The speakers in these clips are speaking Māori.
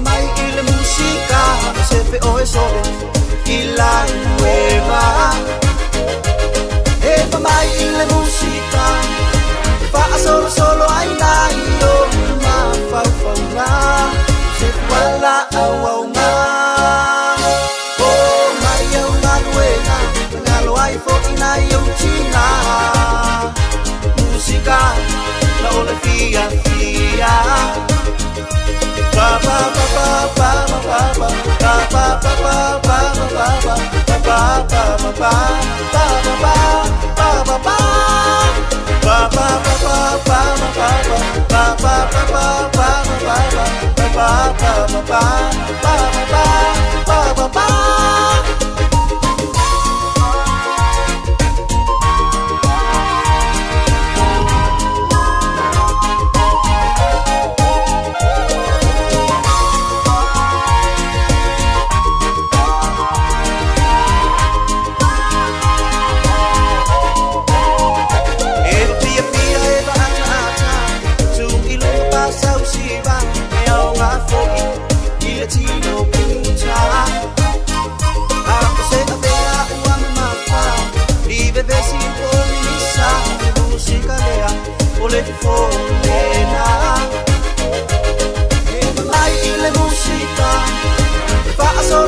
mai ile musica se fe o e sole il la nueva e mai ile musica fa solo ai nai yo ma fa na se wala awauna oh mai yo na nueva ngalo ai fo ina yo china musica la ole fia ba ba ba ba ba ba ba ba ba ba ba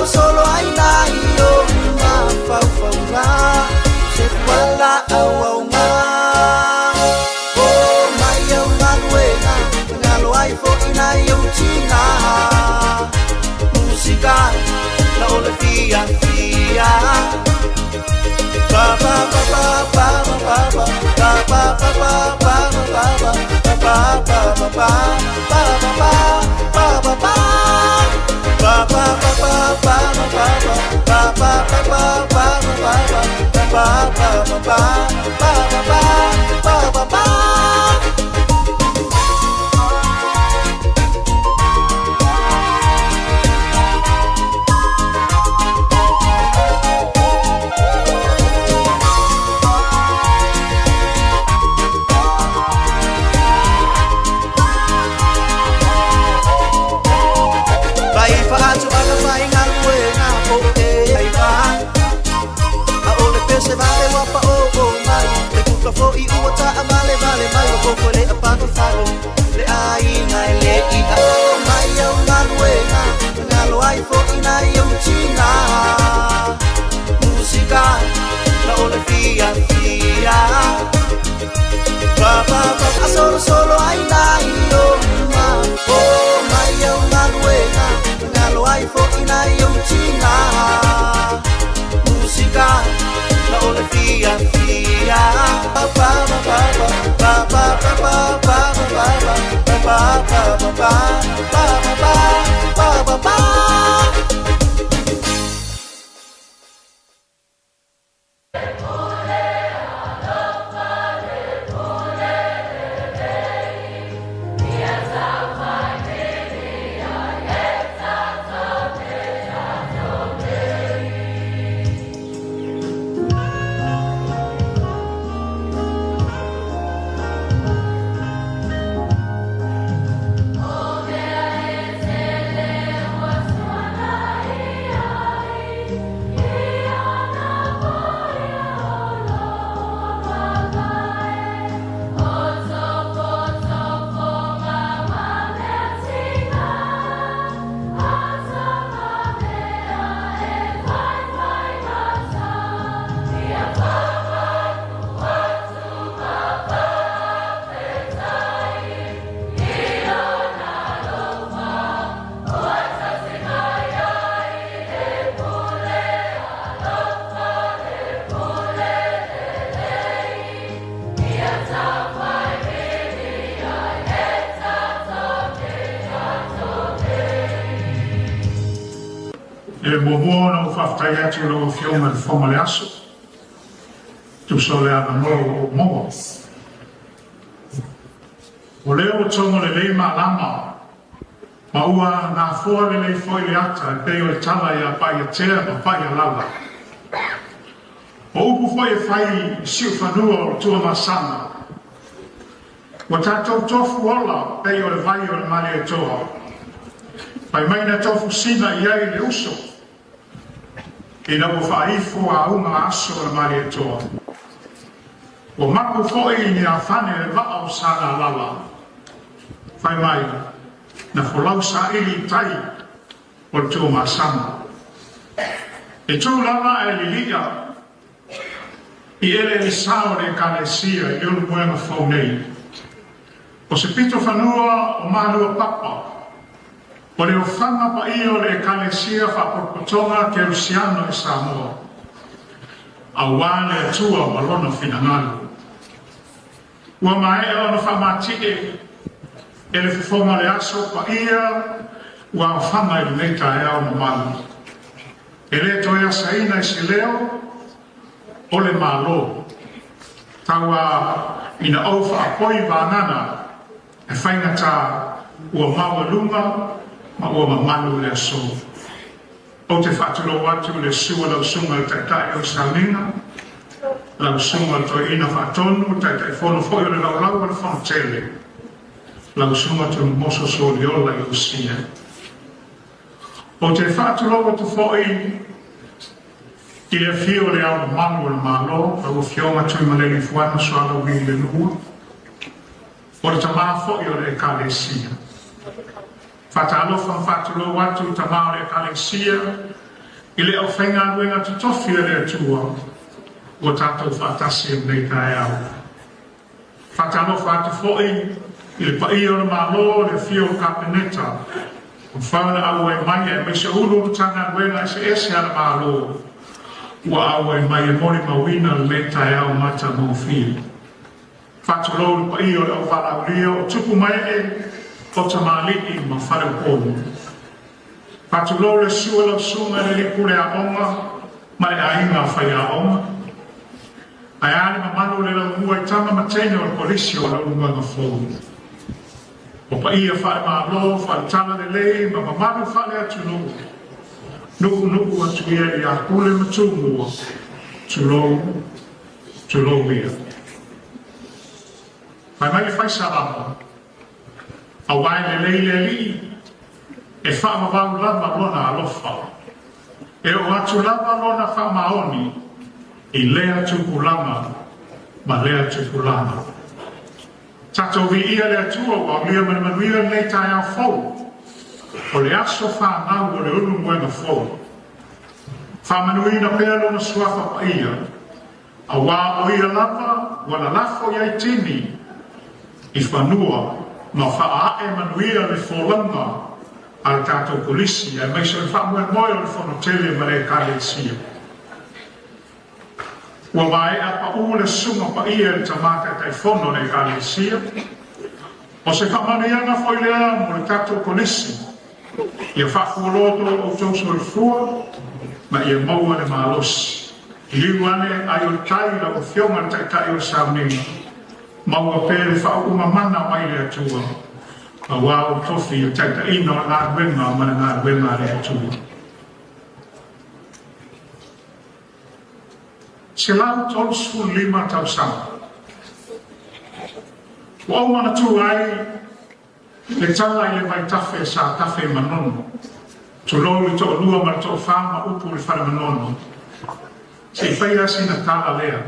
solo ai nai yo ma fa na se wala awauna oh mai yo na nueva ngalo ai fo ina yo china musica la ole fia ba ba ba ba ba ba ba ba ba ba ba ba ba ba solo ai nai yo ma oh mai yo na nueva ngalo ai fo ina yo china musica la ole fia ba ba ba ba ba ba ba ba ba ba e mohono whaftai atu lo fiona de whamale aso. Tu so le ana mo mo. O leo tongo le leima lama. Maua na fua le foi le ata e peo le tala ia pai a tea ma pai a lava. O upu foi e fai siu whanua o tua masana. Wa tātou tofu ola peo le vai o le male e toa. Pai mai na tofu sina iai le uso. Ina mo whaifo a unga aso le mari etoa. O maku foi ni a whane le vaa o sana lala. Pai mai, na wholau sa ili tai o le tō masana. E tō lala e lilia, i ele le sao le kalesia i unu moenga whaunei. O se pito whanua o malua papa, o le o whanga pa i o le kalesia whapopotonga ke Luciano e Sāmoa. A wāne atua malona whinangalu. Ua mai e ono whamatike, e le whawhonga le aso pa ia, ua o whanga i leita e au mamalu. E le toia saina i se leo, o le malo. Taua ina au whaapoi vānana, e whaingata ua maua lunga, ma ua mamalu le aso. O te whaaturo watu le sua lau sunga le taitai o Salinga, lau sunga to ina whaatonu, taitai whono whoi o le lau lau le whono tele. Lau sunga to moso so le ola i usia. O te whaaturo watu whoi, i le fio le au manu le malo, lau fionga tui maleli fuana so ala ui le nuhua. O le tamaa whoi o le kalesia. Whataalofa whāturo watu tamao le kalesia, i le au whainga nuenga tutofi le atua, o tātou whātasi nei tae au. Whataalofa atu whoi, i le pai o le malo le fio kapeneta, o whauna au e mai e meisa ulu tanga nuenga e se ese ala malo, ua au e mai e mori mawina le tae au mata mawhia. Whāturo le pai o le au whalauria, o tupu mai e, o tamaliki ma whare pōnu. Patulo le sua lau sunga le liku le aonga, ma le ainga whai aonga. Ai ale ma manu le lau mua i tama matene o le polisi o lau lunga whōnu. O pa ia whai maa lo, whai tala le lei, ma manu whai atu nuku. Nuku atu ia i a kule matu mua, tulo ia. Whai mai whai sa ama, a wai le lei le li, e whaamawau lava lona alofa. E o atu lava lona whaamaoni, i lea tukulama, ma lea tukulama. Tato vi ia le atua wa lia manuia nei tai au fau. O le aso whaanau o le unu moenga fau. Whaamanuina pēr lona suafa pa ia. A wā o ia lava, wana lafo iai tini, i whanua, ma whaae manuia le wholanga al tātou polisi, e meiso i whaamue moe o le whanotele ma le kalesia. Ua mai a pa ule sunga pa ia le tamata kai whono le kalesia, o se whamanianga whoi lea mo le tātou polisi, ia whakuoloto o tauso le fua, ma ia maua le malosi. I liu ane ai o tai la o fionga le tai o Sāmoa, maua pēle whaukuma mana mai le atua. A wao tofi o taita ino ngā ruenga o mana ngā ruenga le atua. Se lau tolsu 5 tausanga. Wau mana tu ai, le tala i le vai tafe sa tafe manono. Tu lou i to lua ma to whama upu le whare manono. Se whaia sina tala lea.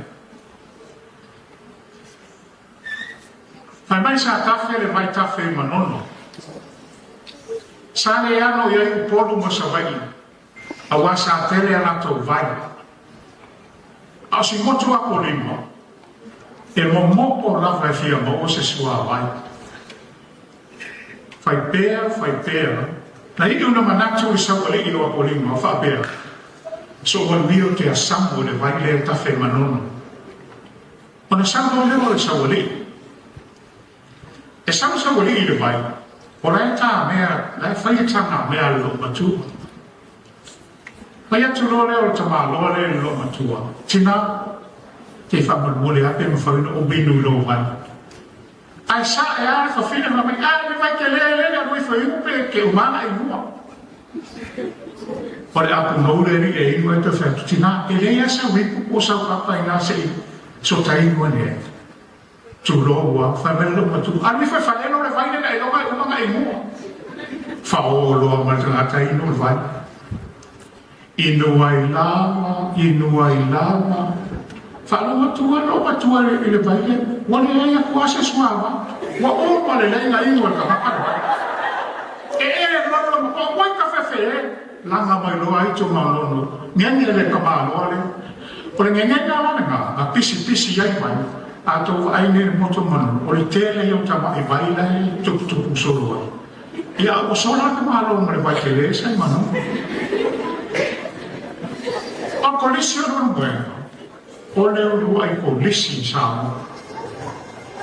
Whai mai sa tafe le vai tafe manono. Sa le ano iai upolu mo sa vai. Awa sa tele anato vai. Au si motu ako lima. E mo mopo lava e fia mo o se sua vai. Whai pēr. Na hiki una manatu i sawale i o ako lima, wha pēr. So wanuio te asambo le vai le tafe manono. Ona sambo leo le sawale. E sama sawale i le vai. O lai tā mea, lai whai tanga mea lo matua. Mai atu lo leo le tama lo le lo matua. Tina, te whamamole ape ma whawina o binu lo vai. Ai sa e ale whawhina ma mai, ale vai ke le rui whaiupe ke umana i mua. Ore aku ngaure ni e inu e te whatu tina, e lea sa wiku o sau kapa i nase i so ta inu ane e. Tu lo ua, whamela lo matua. Ani whai whaleno le vaine ka e loka i umana i mua. whaoloa ma tangata ino vai. Inu ai lama, whaaloa tua no patua i le vai le, wale ai a kuase suava, wa o wale lei na inu ka makara. Lama o wai ka whewhe, langa mai loa i tu malono, ngenge le ka maloa le, ore ngenge nga a pisi ai mai, a tau aine moto manu, ore tele iau tama i vai lai tupu solo ai. Ia o sola ka malo mo le vai ke le sai manu. A kolisi ono mwenga, o leo lua i kolisi Sāmoa.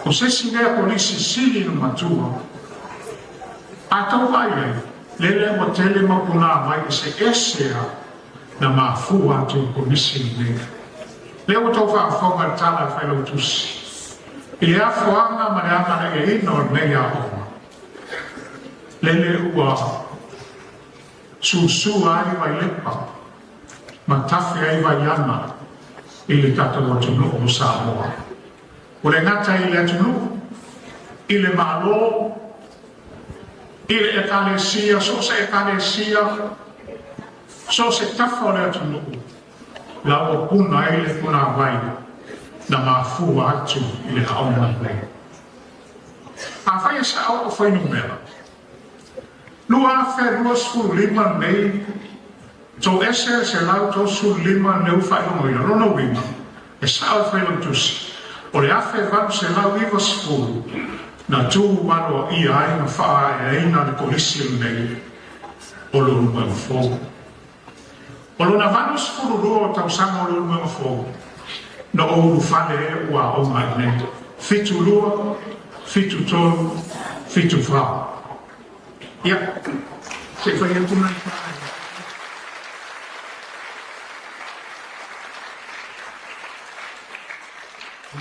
O sesi lea kolisi sili no matua. A tau vai ai, lele mo tele mapuna mai se esea na mafua atu i kolisi lea. Leo tau whaafonga tala whailo tusi. I lea fuanga ma le amana e ino mea oma. Lele ua susua ai vai lepa. Ma tafi ai vai ana i le tātou atunu o Sāmoa. O le ngata i le atunu, i le malo, i le ekalesia, so se ekalesia, so se tafa o le atunu. La o puna i le puna vai, na mafua atu i le haona nei. A whai sa au o whainu mea. Lua wherua sfu lima nei, so ese se lau tosu lima neu whaingo ina rono wima, e sao whaingo tusi. O le awhe vanu se lau iwa sfuru, na tū wano i ai na whaa e eina le kolisi nei, o lulu mwema fōu. O luna vanu sfuru rua o tau sanga o lulu mwema fōu, na ouru whale e ua o mai nei. Fitu lua, fitu tolu, fitu whao. Ia, se whaingo nai whaai.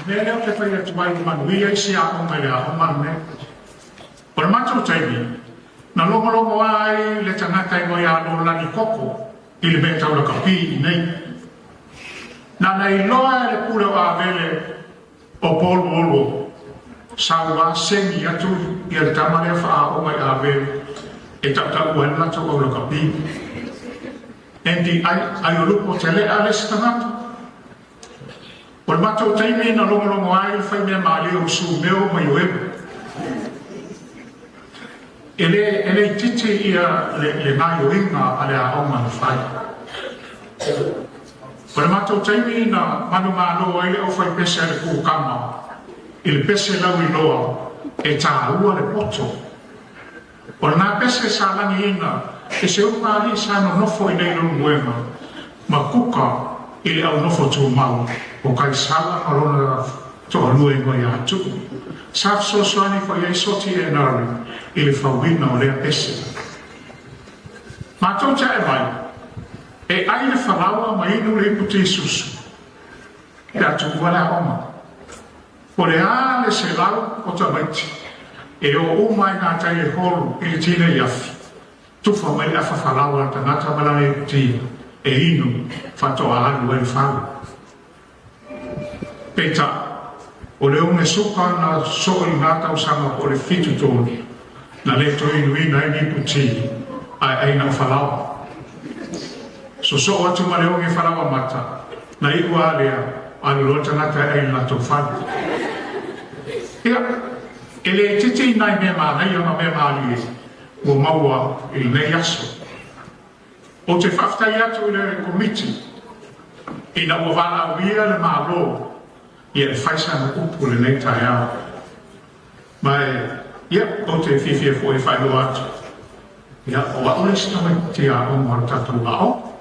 Mele o te whai atu mai manuia i si a o mai a o manu ne. O le matou taimi, na longo ai le tangata i ngoi alo lani koko i le mea taula kapi nei. Na nei loa le pule o avele o polu olo, saua sengi atu i le tamale wha o mai avele e tautau uen lato o le kapi. Endi ai o lupo te le ale si tangata. O le matou taimi na longo ai le whai mea maali o su meo mai o ebu. Ele titi ia le mai o inga a le a oma na whai. O le matou taimi na manu malo ai o whai pese ale kukama. I le pese lau i loa e tā ua le poto. O le nā pese sa langi ina e se unga ali sa no nofo i nei lunu muema. Ma kuka i le au nofo tū mau. O kai sala arona to alue ngoi atu. Saf so soani fa yei soti e nari i le whawina o lea pese. Mātou tia e mai, e ai le whalawa ma inu le iputi susu. E atu wale a oma. O le a le se lau o ta maiti. E o umai ngā tai e holu i le tine iafi. Tufa mai le afa whalawa ta ngata wala e iputi e inu whatoa anu e le whalu. Peta, o leo me suka na so i ngata o sanga o le fitu tōni, na le to inu ina i nipu ti, ai na whalawa. So atu ma leo nge whalawa mata, na iwa alea, anu lo tangata ai na to whanu. Ia, e le titi nai me maa, nei ama me maa li o maua i nei aso. O te whaftai atu i le komiti, ina ua wala uia le maa lo, ia e whaisa na upu le nei tai au. Mai, ia, o te whiwhia fo e whailo atu. Ia, o a ole sina mai te a o mara tatou a o.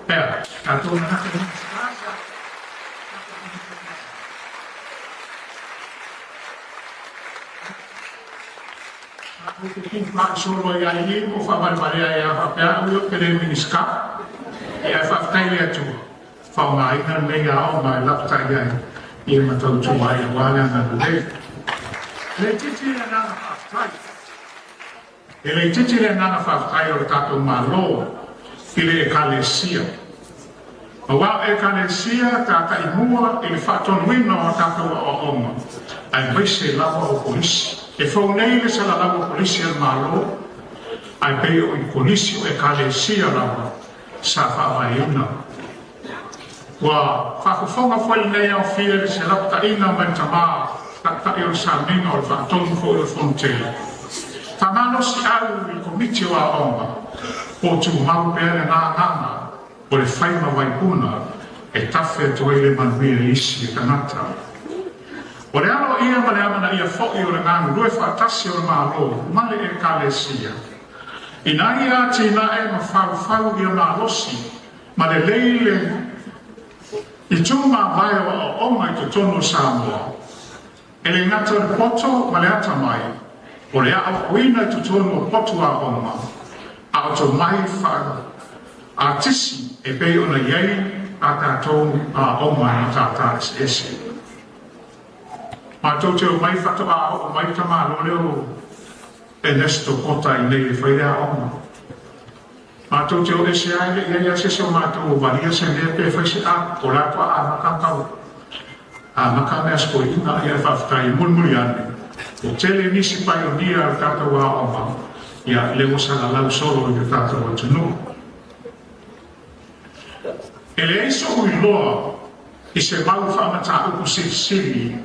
Ea, tatou na hake ni. Tatou te kin wha solo i ai ni, o whamaremarea e a whapea ui o pere miniska. Ia e whaftaile atua. Whaunga ina nei a o mai laptai ai. Ia matau tu mai a wale ana le. Le titi le nana whaftai. E le titi le nana whaftai o le tatou malo i le ekalesia. O wao ekalesia tata i mua i le whatonu ino o tatou o oma. Ai waise lawa o polisi. E whau nei le sala lawa polisi al malo. ai pe o i konisi o e kalesia lava sa whaaiuna. Wa whakufonga whai nei au whiere se lapta ina mai tamaa ta o sa minga o whaatonu fo o fontele. Tamano si au i komiti o a onga o tu mau pere nā ngana o le whaima waipuna e tawhia toile manuia isi e kanata. O le alo ia ma le amana ia fo'i o le ngānu rue whaatasi o le mālo male e kalesia. Ina ia tina e ma whau ia mālosi ma le leile i tūma vai o onga i te tono Sāmoa. E le ngata le poto ma le ata mai o le a uina i te tono poto a onga a o to mai whau a tisi e pei ona iei a tātou a onga i tātā ese. Ma tau te o mai whatu a o mai tama lo leo e nesto kota i nei e whairea onga. Ma tau te o ese aile i ea sese o mātou o varia se lea pe whaise a o latua a makakau. A makame asko ina i a whaftai mulmuri ane. O tele nisi pai o nia al tātou a onga. Ia leo sana lau solo i tātou a tunu. E le eiso ui loa i se mau whamata uku siri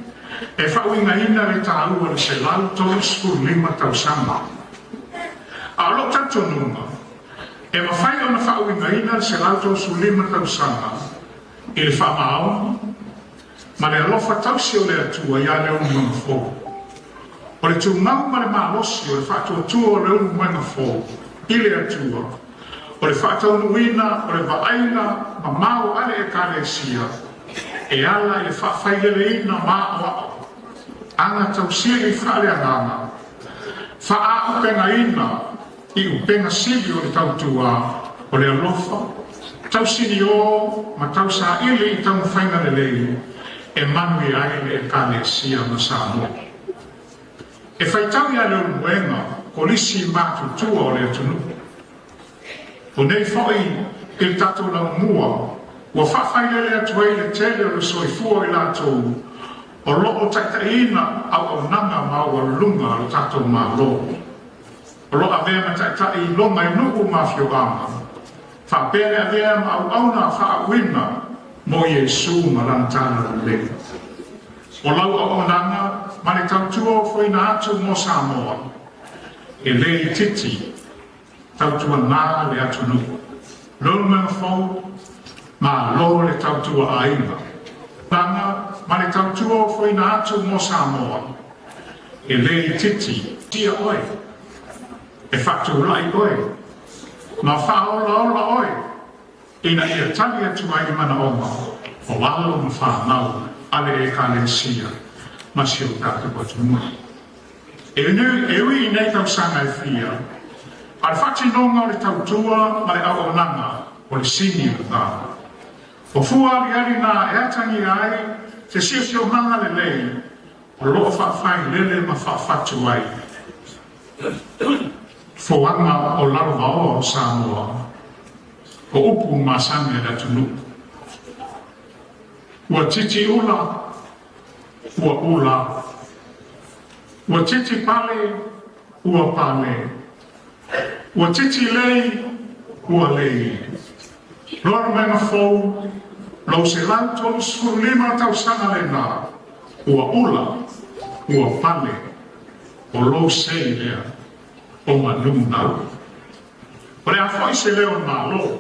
e whauinga ina le tāua le se lau tolos fu lima tau sama. A lo tatonunga, e mawhai ona whauinga ina le se lau tolos fu lima tau sama i le whamao, ma le alofa tausi o le atua ia le unu mga fō. O le tūngau ma le mālosi o le whātua tua o le unu mga fō i le atua. O le whātaunuina o le vaaina ma mau ale e kalesia e ala i le whawhaileleina mā o anga tausia i whaale anganga. Wha upenga ina i upenga sili o le tautua o le alofa. Tausini o ma tausa ili i tau whainga le lei e manu i aile e kalesia ma Sāmoa. E whaitau ia le unuenga kolisi mātutua o le atunu. O nei whai il tatou lau mua, ua whawhailele atu ei le tele o le soifua i lātou, o loo taitaina au au nanga maua lunga o tatou mālo. O loo avea ma taitai longa i nuku mafio ama, whapere avea ma au auna whaawina mo Iesu ma lantana le. O lau au nanga, ma le tautua o whaina atu mo Sāmoa, e le i titi, tautua nā le atunu. Lolo mga whau, ma lo le tautua aina. Langa, ma le tautua o whaina atu mo Sāmoa. E le i titi, tia oi. E whatu lai oi. Ma whaola ola oi. Ina ia tali atu ai mana oma. O walo ma whanau, ale e kalesia. Ma si o tātou atunua. E ui i nei tau sanga e whia. Al whati nonga o le tautua ma le au nanga o le sini o tā. O fua ari nā e atangi ai te sio nanga le lei o loo whawhai lele ma whawhatu ai. Fōanga o larva o Sāmoa o upu ma sange da tunu. Ua titi ula, ua ula. Ua titi pale, ua pale. Ua titi lei, ua lei. Lora menga fōu, lau se lantou suru lima tau sanga le nā. Ua ula, ua pale, o lou sei lea, o manunau. O lea fōi se leo nālo.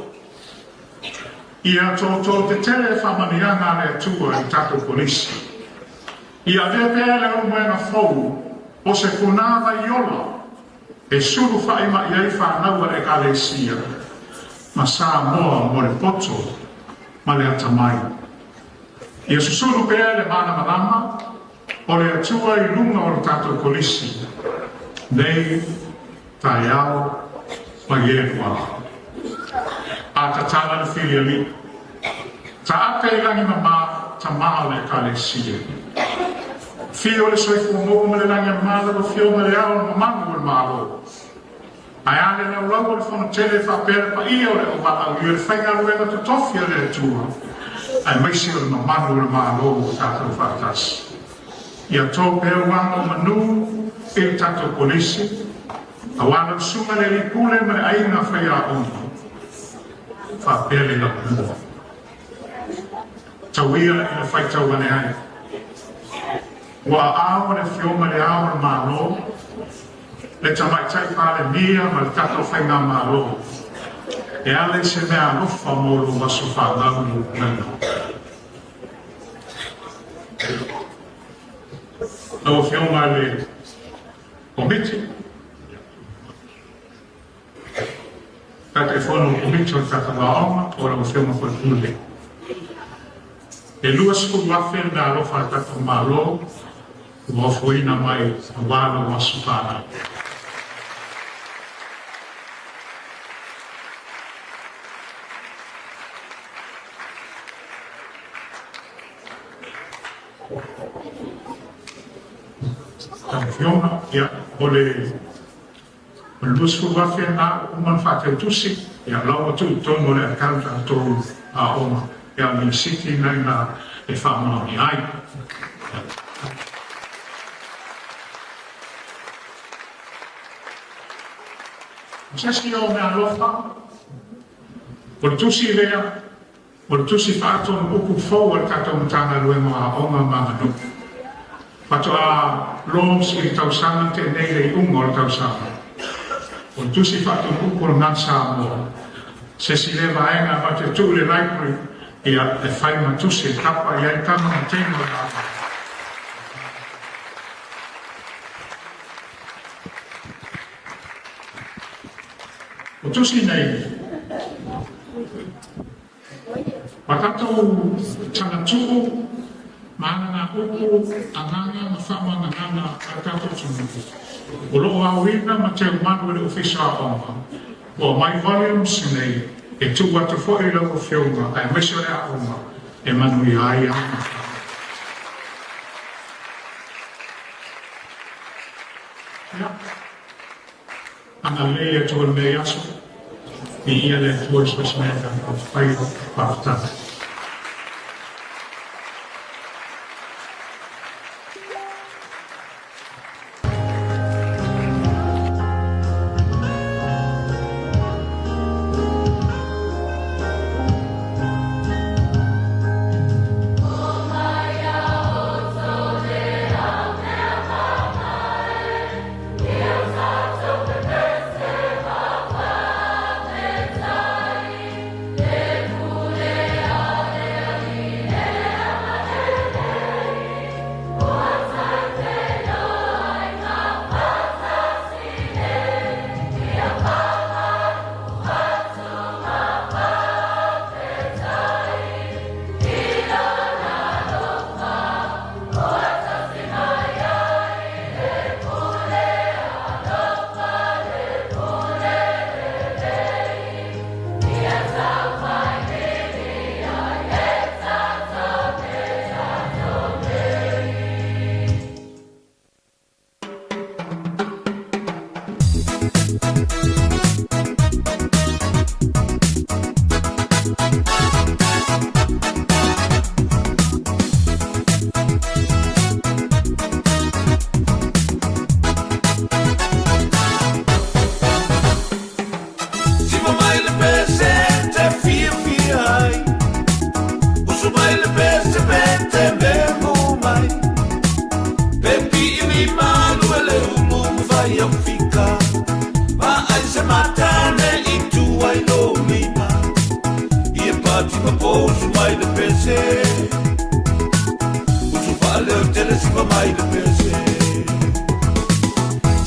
Ia tō te tere whamanianga le atua i tātou polisi. Ia vepea leo menga fōu, o se funava i ola. E suru whaima i ai whanaua e kalesia, ma Sāmoa mo le poto, ma le atamai. Ia susuru pea le mana marama, o le atua i lunga o le tātou kolisi. Nei, tai au, ma ienua. A tatala le whilia li. Ta ate i langi mama, ta maa le kalesia. Fio le soifu mo me le langi mama, le fio me le ao, ma mangu le malo. Ai ale na lau le fono tele fa pere pa ia o le o wala o i le whainga luenga to tofia le atua. Ai maisi o le mamanu le malo o tātou whātasi. Ia tō pēr wanga o manu e tātou polisi. Awana sunga le li pule me aina whaia ongo. Whapele la mua. Tauia i le whaitau ane ai. Wa awa le whioma le awa le mālo. Le tamai tai pāle mia ma le tato whainga mālo. E ale se mea lofa mōlu wasu whānau ni nana. Nau whioma le komiti. Kata e whono komiti o tata waonga o la whioma koe kule. E lua siku wafe na lofa tato mālo. Ua fuina mai a wāna wasu whānau. Fiona, ia, ole lusku wafe na uman whāteu tusi, ia laua tu tono le akanta tōru a oma, ia mi siti nai na e whamana ni ai. Sesi o mea lofa, o tusi lea, o tusi whātonu uku fau al kato mtana luengo a oma mga nuku. Pato a loms i tausanga te neile i ungo o tausanga. O tusi whatu uko na Sāmoa. Se si le vaenga ma te tūle laipuri i a e whaima tusi kapa i ai kama na tengo na apa. O tusi nei. Patatou tana tuku mana na uku anganga ma whama ngana a tātou tunu. O loo awina ma te umanu le ofisa onga. O mai volumes nei e tu watu fōi lau whiunga ai meso e a onga e manu i ai anga. Ia. Ana leia tō mei aso. I ia le tōi spesmeka o whai pātata.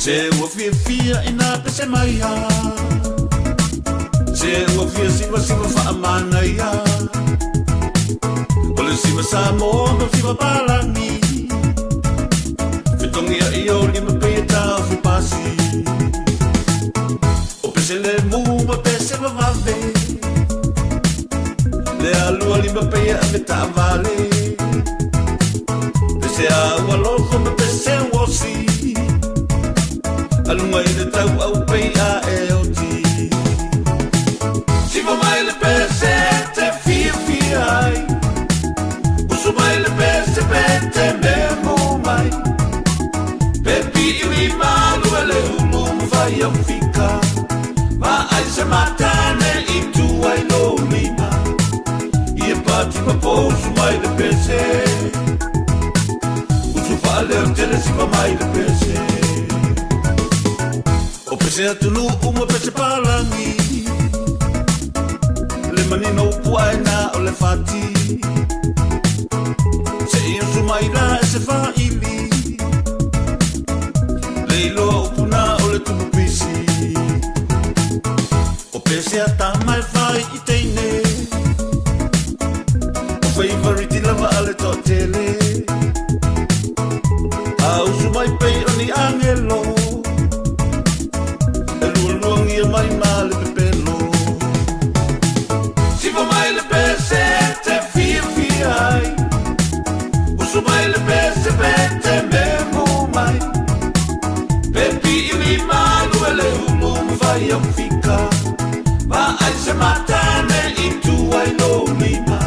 Se ua fia ina pese mai ha. Se ua fia siwa whaamana ia. Ole siwa Sāmoa ma fiwa palangi. Whitongi a i o lima pei e tau whipasi. O pese le mu ma pese wa vave. Le alua lima pei a me ta vale. Pese a ua loko ma pese wosi. Alunga i le tau au pei a e o ti. Siwa mai le pese te fia ai. Usu mai le pese te me mo mai. Pepi i malu e le ulu mu vai vai au fika ma ai se matane I tu ai no lima Ia pati ma posu mai le pese Utu fale o tele si ma mai le pese O pese atunu uma pese palangi Le manino puai na o le fati Se iu sumaira e se faili Leilo puna o le tupisi O pese a tama e fai I teine O favorite lava ale to tele A usu mai pei o ni angelo E luong ia mai male pepelo Si va mai le pese te fia fia ai Usu mai le pese pete me mo mai Pepi ili malu ele ulu vai au fika Ma ai se matane I tu ai no lima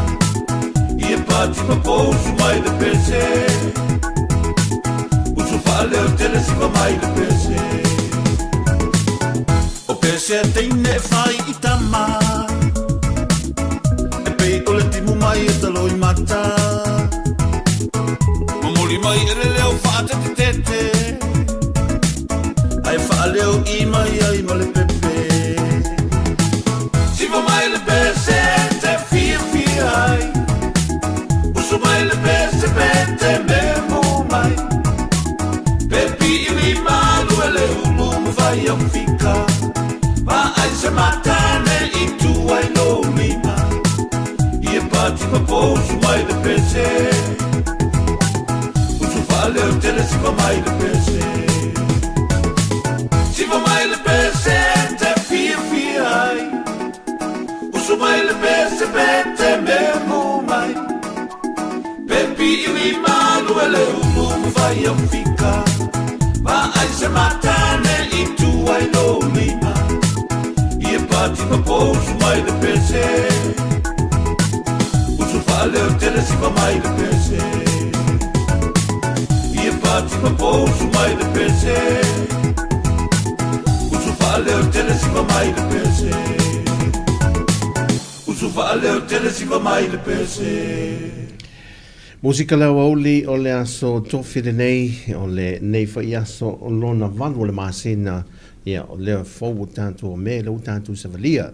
Ia pati ma pousu mai le pese Usu fale o tele si va mai le pese O pese teine fai I tama E pei o le timu mai e talo I mata Mamuli mai ele leo fata te tete Ai fa'aleo I mai ai ma le pepe Si va mai le pese te fia fia ai Usu mai le pese pete me mo mai Pepi ili malu e le ulu mu vai au fika Ma ai se matane I tu ai no lima Ia pati ma pousu mai le pese Usu fa'aleo tele si va mai le pese Si va mai le pese te fia fia ai Usu mai le pese pete me mo mai Pepi ili malu e le ulu mu vai au fika Ma ai se matane I tu ai no lima Ia pati ma pousu mai le pese Usu fale o tele si va mai le pese Ia pati ma pousu mai le pese Usu fale o tele si va mai le pese Usu fale o tele si va mai le pese Musika lau auli o le aso tofire nei, o le nei fa i aso o lona vanu o le maasena, ia o lea fau o tātou o me, lau tātou savalia.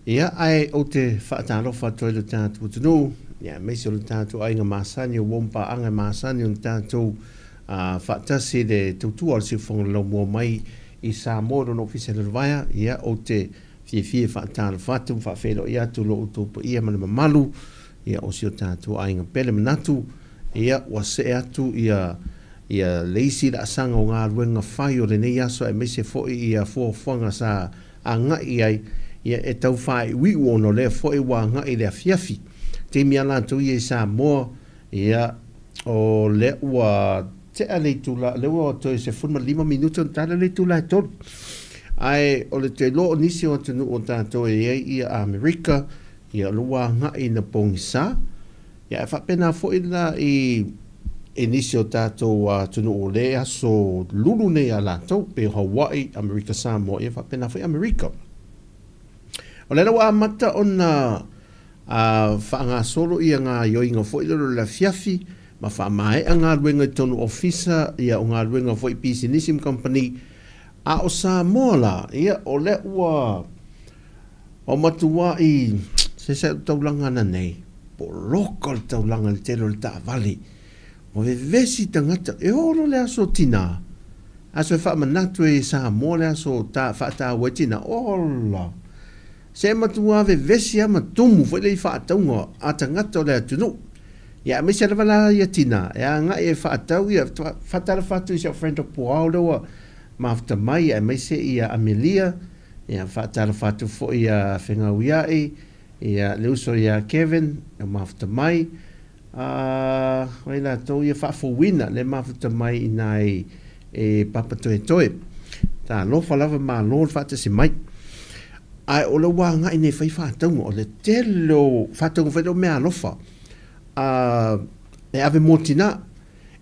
Ia ai o te whaatalofa toi le tātou tunu, ia meisi o le tātou ainga maasani o wompa anga maasani o le tātou whaatasi le tautua o le siwhonga lau mua mai i Sāmoa no ofisa le rwaia, ia o te fie whaatalofa atu, whaafelo ia tu lo utupa ia mana mamalu, ia o si o tātou ainga pele manatu, ia wa se atu ia leisi la asanga o ngā ruenga whai o le nei aso e mese foi ia fuafuanga sa a ngai ai, ia e tau whai ui uono lea foi wa ngai lea fiafi. Te mia lātou ia i Sāmoa, ia o le ua te a leitula, le ua o toi se 5 minuto tala leitula e tolu. Ai o le te loo nisi o tunu o tātou e ia Amerika, ia lua ngai na pongisa, ia e whapena fo ila i nisi o tātou tunu o le aso lulu nei a lātou, pe Hawaii, Amerika, Sāmoa, ia whapena fo i Amerika. O le lawa mata o na whaanga solo ia ngā ioinga fo ila la fiafi, ma whaamae a ngā ruenga tonu ofisa, ia o ngā ruenga fo i Business Company, a o Sāmoa la, ia o le ua o matua i se taulanga na nei, po loko le taulanga le telo le taavali, o vesi tangata, e oro le aso tina, aso e whaamanatu e Sāmoa le aso whaata ua tina, ola, se matua vesi ama tumu, fai lei whaataunga, a tangata le atunu, ia me se ravala ia tina, ia nga e whaatau, ia whaatara whatu i se friend of Puao lewa, mafta mai, ia me se ia Amelia, ia whaatara whatu fo ia whengauia ia leuso ia Kevin, ia mafuta mai, wai la tau ia whaafowina, le mafuta mai i nai e papa toe toe. Tā lofa lava mā lor whaata si mai. Ai o le wā ngai nei whai whātaunga, o le telo whātaunga whaidau mea lofa. E ave mō tina,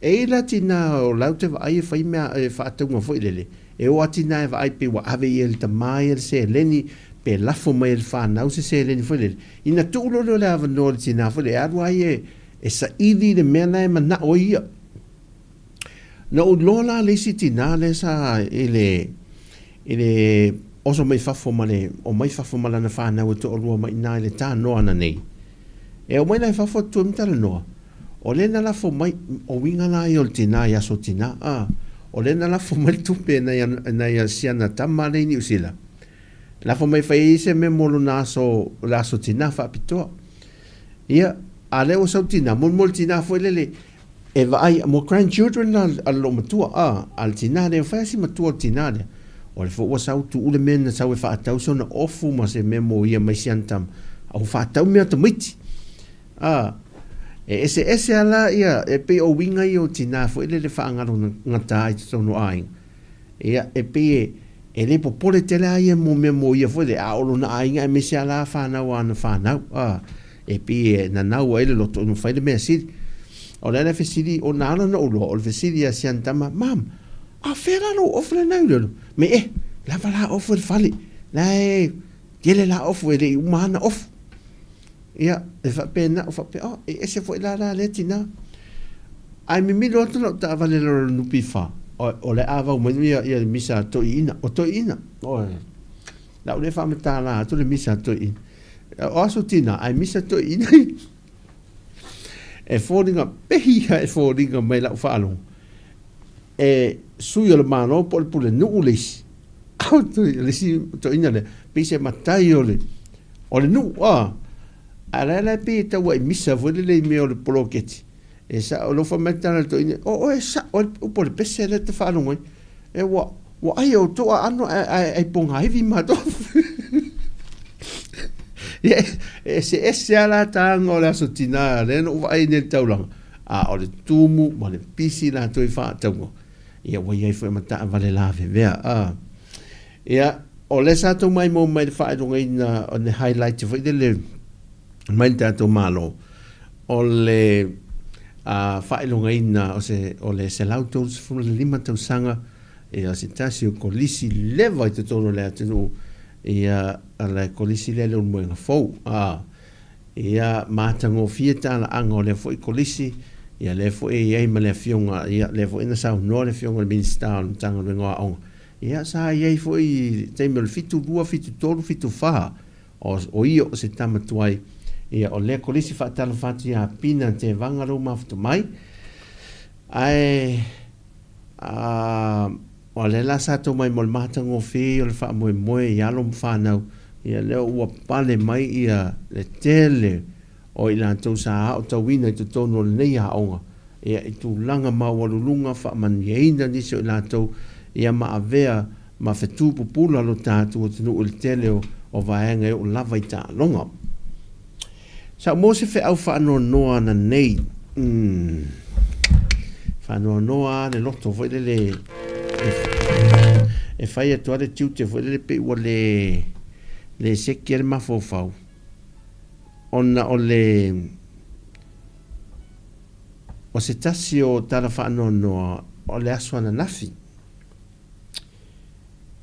e ila tina o lau te wai e whai mea e whātaunga whailele. e o atina e vai pe wa ave el tamai el se leni pe lafo mai el whanau se leni fwele. Ina tūlo le ava no le tina fwele aru ai e sa ili le mea nai mana o ia. Na o lola le si tina le sa ele oso mai fafo male o mai fafo mala na whanau to o lua mai nai le tā noa na nei. E o mai nai fafo tu mtala noa. O le na lafo mai o winga na i o le tina i aso tina o le na lafo mai tupe na ia siana tama le ni usila. Lafo mai fai se me molo na aso tina fa apitoa. Ia, a le o sau tina, mol tina fo lele e vai mo grandchildren al lo matua al tina le fai si matua tina le. O le fo o sau tu ule mena sau e fa atau so na ofu ma se me mo ia mai siantam. Au fa atau mea tamiti. E ese ala ia e pe o winga i o tina fo ele le whaangaro ngata i tono aing. Ia e pe e le popole tele ai e mo me mo ia fo ele a olo na ainga e me se ala whanau ana whanau. E pe na nau ele loto no whaile mea siri. O le fesiri o nana na ulo o le fesiri a siantama mam a whera no ofle nau lelo. Me lava la ofu le fali. Lai gele la ofu ele umana ofu. Ia, e whapena, o whape, e se fo ila le tina. Ai mi loto no ta vale lo nupi fa. O le ava o ia misa to ina, o to ina. La o le fa meta la to le misa to ina. O aso tina, ai misa to ina. E fōringa pehia e fōringa mai la whaalong. E sui o le mano po le pule nuu leisi. Au le si to ina le, pise matai o le nuu, ala pe ta wa misa vole le me o le poloketi e sa o lo fa metana to o e sa o po le pese le te fa no e wa ai o to ano ai ponga heavy ma to e se ala ta ngo la sotina le no vai ne taulang o le tumu ma le pisi la to fa tango e wa ai foi mata vale la vea o le sa to mai mo mai fa no ina on the highlight foi de le mai tato malo o le whaelonga ina o le se lautos funa le lima tau sanga e a se tasi o kolisi lewa i te tono le atenu e a le kolisi le leo mwenga fau e a mātango fieta la anga o le fo i kolisi e a le fo e ma le fionga e a le fo ina sau no le fionga le minsta o le tanga le ngoa onga e a sa e fo i teime le fitu rua fitu tolu fitu faha o io se tamatuai ia o le kolisi whaatalo whati a pina te wangaro mafutu mai. Ai, o le la sato mai mo le matango whi o le wha moe i alom whanau. Ia leo ua pale mai ia le tele o i lantou sa o tawina i tutono le nei haonga. Ia i tu langa mawalulunga wha mani eina nisi o i lantou ia maa vea ma whetu pupula lo tātu o tunu o le tele o vaenga e o lava i tā longa. Sa mo se fe au whaano noa na nei. Whaano noa le loto foi le e whai atua le tiute foi le pe ua le seki le mafofau. Ona o se tasi o tala whaano noa o le aswa na nafi.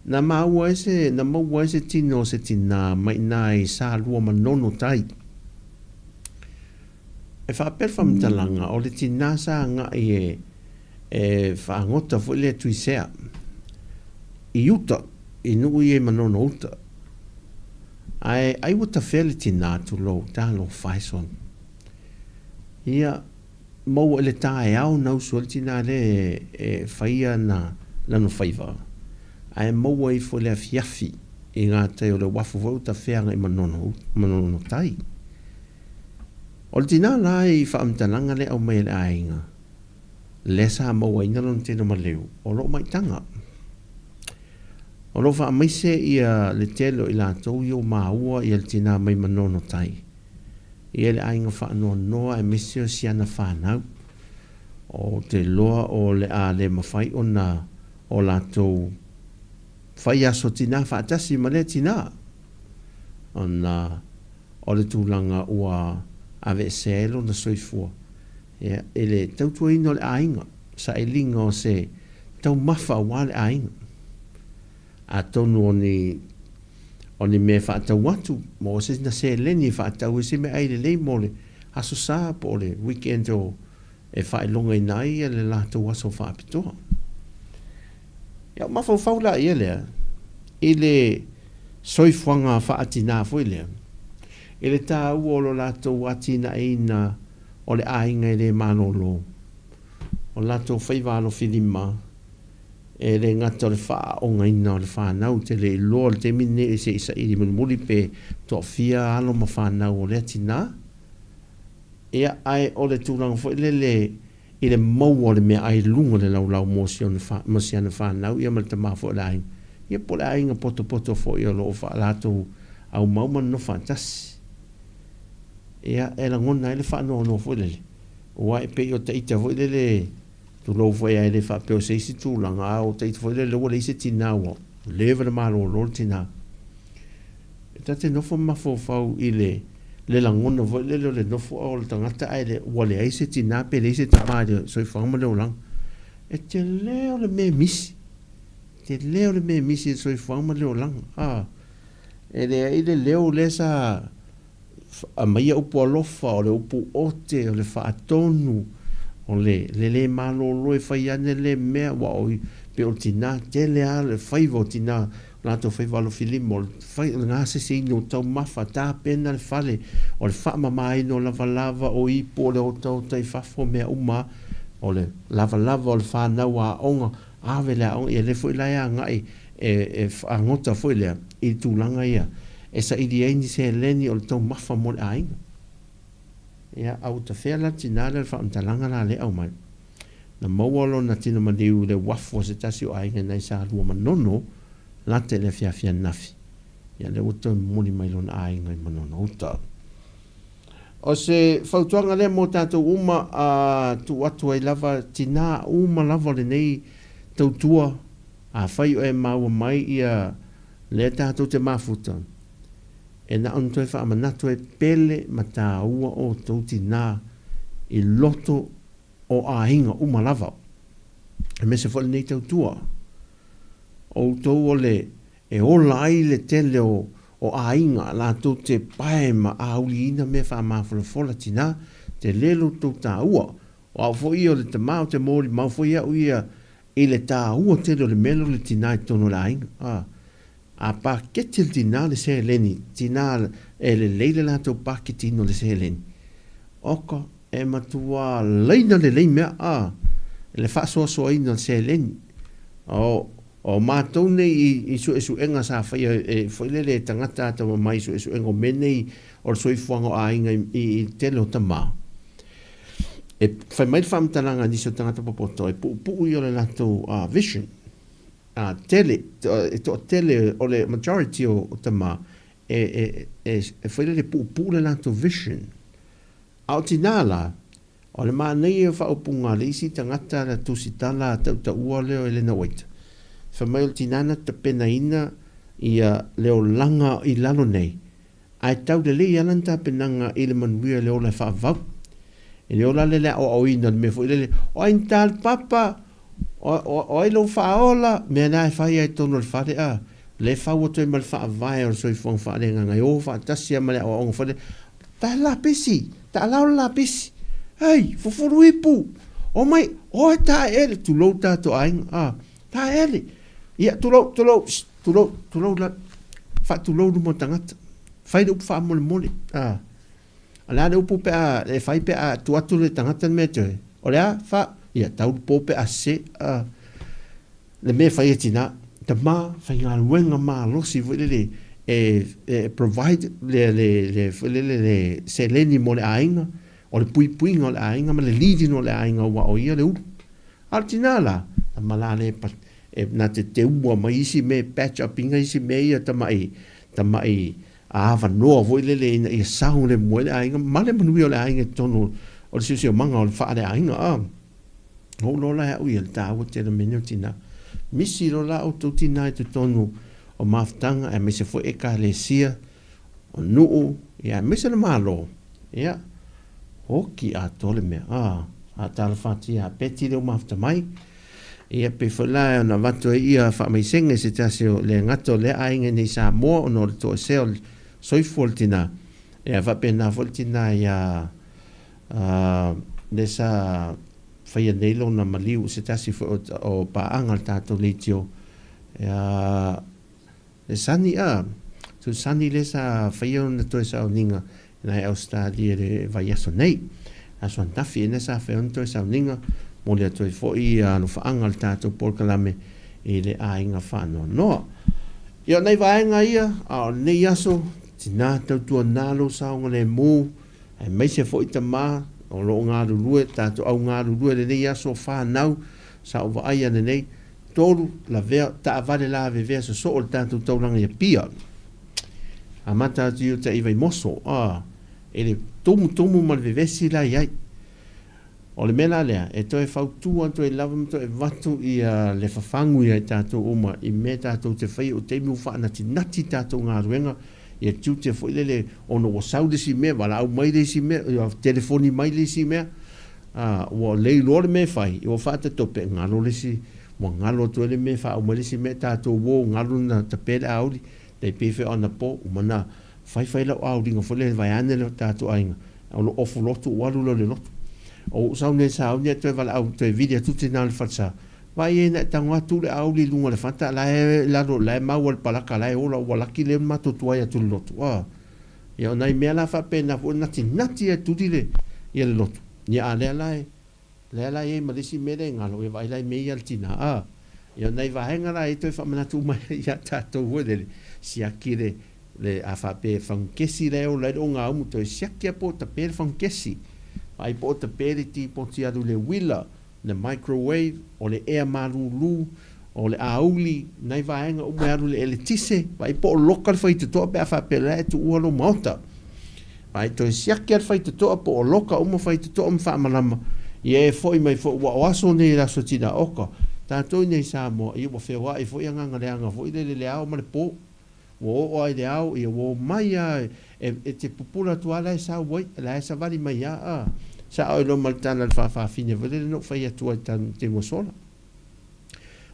Na maua ese tino se tina mai nai sa lua manono tai. E whapel whamtalanga o le tina sa nga e whaangota fo le tuisea. I uta, i nui e manono uta. Ai wata whele tina tu lo, tā lo whaison. Ia, mau ele tā e au nau sual tina le e whaia na lano whaiva. Ai mau e fo le afiafi i ngā te o le wafu fo uta wheanga i manono tai. O le tina la i whaamtalanga le au mai le ainga. Le sa maua ina lon tēnā maleu. O lo mai tanga. O lo wha maise ia le telo i la tau i o maua i le tina mai manono tai. Ia le ainga wha anoa noa e mesio siana whanau. O te loa o le a le mawhai o la tau whai aso tina whaatasi ma le tina. O le tūlanga ua ave selo na soifua. Ele tautua ino le ainga. Sa e linga o se tau mafa wa le ainga. a tonu o ni me whaatau atu, mo se na se leni whaatau se me aile lei mo le aso sā po le weekend o e whaelonga i nai e le lātou aso whaapitoa. Ia mawhau la ia lea, i le soifuanga whaatina fwoi lea. I le tā uolo lātou atina eina o le ainga i le manolo. O lātou whaiwalo whilima, e le ngata le wha o ngaina o le whanau te le loa le te mine e se isa iri muli pe toa fia alo ma whanau o le atina. Ia ai o le tūranga fo i le mau o le mea ai lunga le lau mosiana whanau ia ma le tamā fo le ainga. Ia po le ainga poto fo i o lo wha lātou au mauma no whantasi. Ia e la ngona i le whanau no fo le. Ua e pe o te ita fo le tu lo foi ai le fa pe se si tu langa o te foi le lo le se tina o leva le malo lo tina te no fo ma fo i le langona foi le no fo o le tangata ai le o le ai se tina pe le se tama so fa ma le lang e te leo le me misi so fa ma le lang e le leo le sa a mai o po lo fa o le upu ote o le fa atonu o le malo lo e fai ane le mea wa oi pe o tina te le a le faiva o tina lato faiva lo filimo fai ngā se ino tau mafa tā pena le fale o le wha mamai no lava o ipo le o tau tai fafo mea uma o le lava o le whanau a onga awe le a onga e le fwoi lai a ngai e ngota fwoi lea i tūlanga ia e sa idi eini se leni o le tau mafa mo le ainga. Ia au ta fea la tina le whaamtalanga la le au mai. Na maualo na tina maniu le wafo se tasi o ainga nei sa alua manono la te le fia nafi. Ia le uta muni mai lona ainga i manono uta. O se whautuanga le mo tātou uma a tu atu ai lava tina uma lava le nei tautua a whai o e maua mai ia le tātou te mafuta. E na anu e whaamanatu e pele ma tā ua o tauti nā i loto o āhinga umalava. E me se whale nei tautua. O tau o le e ola ai le tele o āhinga la tau te pae ma auli ina me whaamawhana whola tina te lelo tau tā ua. O au fo ia o le te mao te mōri mau fo ia uia i le tā ua tele o le melo le tina i tono la ainga. A paketi le tina le se leni, tina e le leile lato paketino le se leni. Oka e matua leina le leimea le whaasoa ina le se leni. O mātou nei i su enga sa whaile le tangata ata mai su enga menei o le soifuanga a inga i tele o tamā. E whai mai whaamtalanga niso tangata papoto e puu i o le lato vision. Tele o le majority o tama e whaile le puu le lato vision. Au tinala, o le maa nei e whaupunga le isi tangata la tusitala tauta ua leo e lena waita. Whamai o tinana ta pena ina ia leo langa i lalo nei. Ai tau le lei alanta penanga i le manuia leo le whaavau. E leo la le o ina me fo le o in tal papa o ai lo faola me na fai ai tono le fare le fau to mal fa vai o so fon fa le nga yo fa tasia male o on fa ta la pesi ta la pesi ai fo ipu o mai o ta ele tu lo ta to ai ta ele ia tu lo la fa tu lo mo tangata fai do fa mole ala do pu pe e fai pe tu atu le tangata me te o le fa ia tau pope a se le me fai tina te ma fai ngā luenga ma losi le provide le se leni mo le ainga o le pui ngā le ainga ma le lidi no le ainga wa o ia le uru al tina la ma la le na te ua ma isi me patch up inga isi me ia tamai a ava noa voi le i sahu le mo le ainga ma le manui o le ainga tono o le sisio manga o le wha le ainga o lola e ui al tāua te la meneo tina. Misi lola o tau tina e te tonu o maftanga e mese fo e ka le sia o nuu ia mese le malo. Ia hoki a tole mea. A tala whati a peti leo mafta mai. Ia pe whala na watu ia whamaisenga se tasio le ngato le ainga ni Sāmoa o no le to seo soifol tina. Ia whapena foltina ia le sa whaia neilo na maliu se tasi o paanga tato leitio. Ia le sani tu sani le sa whaia na to sa o ninga na Australia le vaiaso nei. Aso antafi ene sa whaia na to sa o ninga. Mo le atoe fo'i anu whaanga le tātou polkalame i le ainga whānoa noa. Ia nei waenga ia, a nei aso, tina tautua nalo saonga le mū, ai meise fo'i ta mā, o lo ngā rurue, tātou au ngā rurue le nei aso whānau, sa o waai ane nei, toru la vea, ta avale la ave vea so o le tātou tauranga ia pia. A mata tiu ta iwai moso, ele tomu mal vevesi la iai. O le mena lea, e toi whautua, toi lava, toi watu i le whawhangu i tātou uma, i me tātou te whai o te miu whaanati nati tātou ngā ruenga, i tiu te whailele ono o saudesi mea, wala au mai lesi mea, o telefoni mai lesi mea, o lei lore me whai, i o whaata tope ngalo lesi, mo ngalo tuele me wha au mai lesi mea tātou wo, ngalo na tapere auri, dei pewe ana po, umana whai lau auri, ngā whaile vai ane leo tātou ainga, o lo ofu lotu, walula le lotu. O sau ne sau ne te vala au te video tu te nal fatsa vai e na tanga tu le au li lunga le fata la ro la ma wal palaka la o la wala ki le ma tu tu ya tu lot wa ya na me la fa pena fo nati e tu le ye le lot ni ale la e ma disi me le ngalo e vai la me ya tina ya na va henga la e to fa mana tu mai ya ta to wo le si akire le afa pe fan kesi le o la o nga mu to si akia po ta pe fan kesi ai po te periti po ti adu le wila, le microwave, o le ea marulu, o le auli, nei vaenga o me aru le eletise, vai po loka le whaita toa pe a whapela e tu ualo mauta. Vai to siaki ar whaita toa po o loka o mo whaita toa mo whaamalama, i e foi mai foi wa oaso nei raso tina oka, tātou nei Sāmoa, i wa whewai foi anganga leanga, foi le ao ma le po, o ai le ao, i o mai e te pupula tuala e sa wai, la e sa wari mai sa au lo maltana al fine vele no fai atua tan te mosola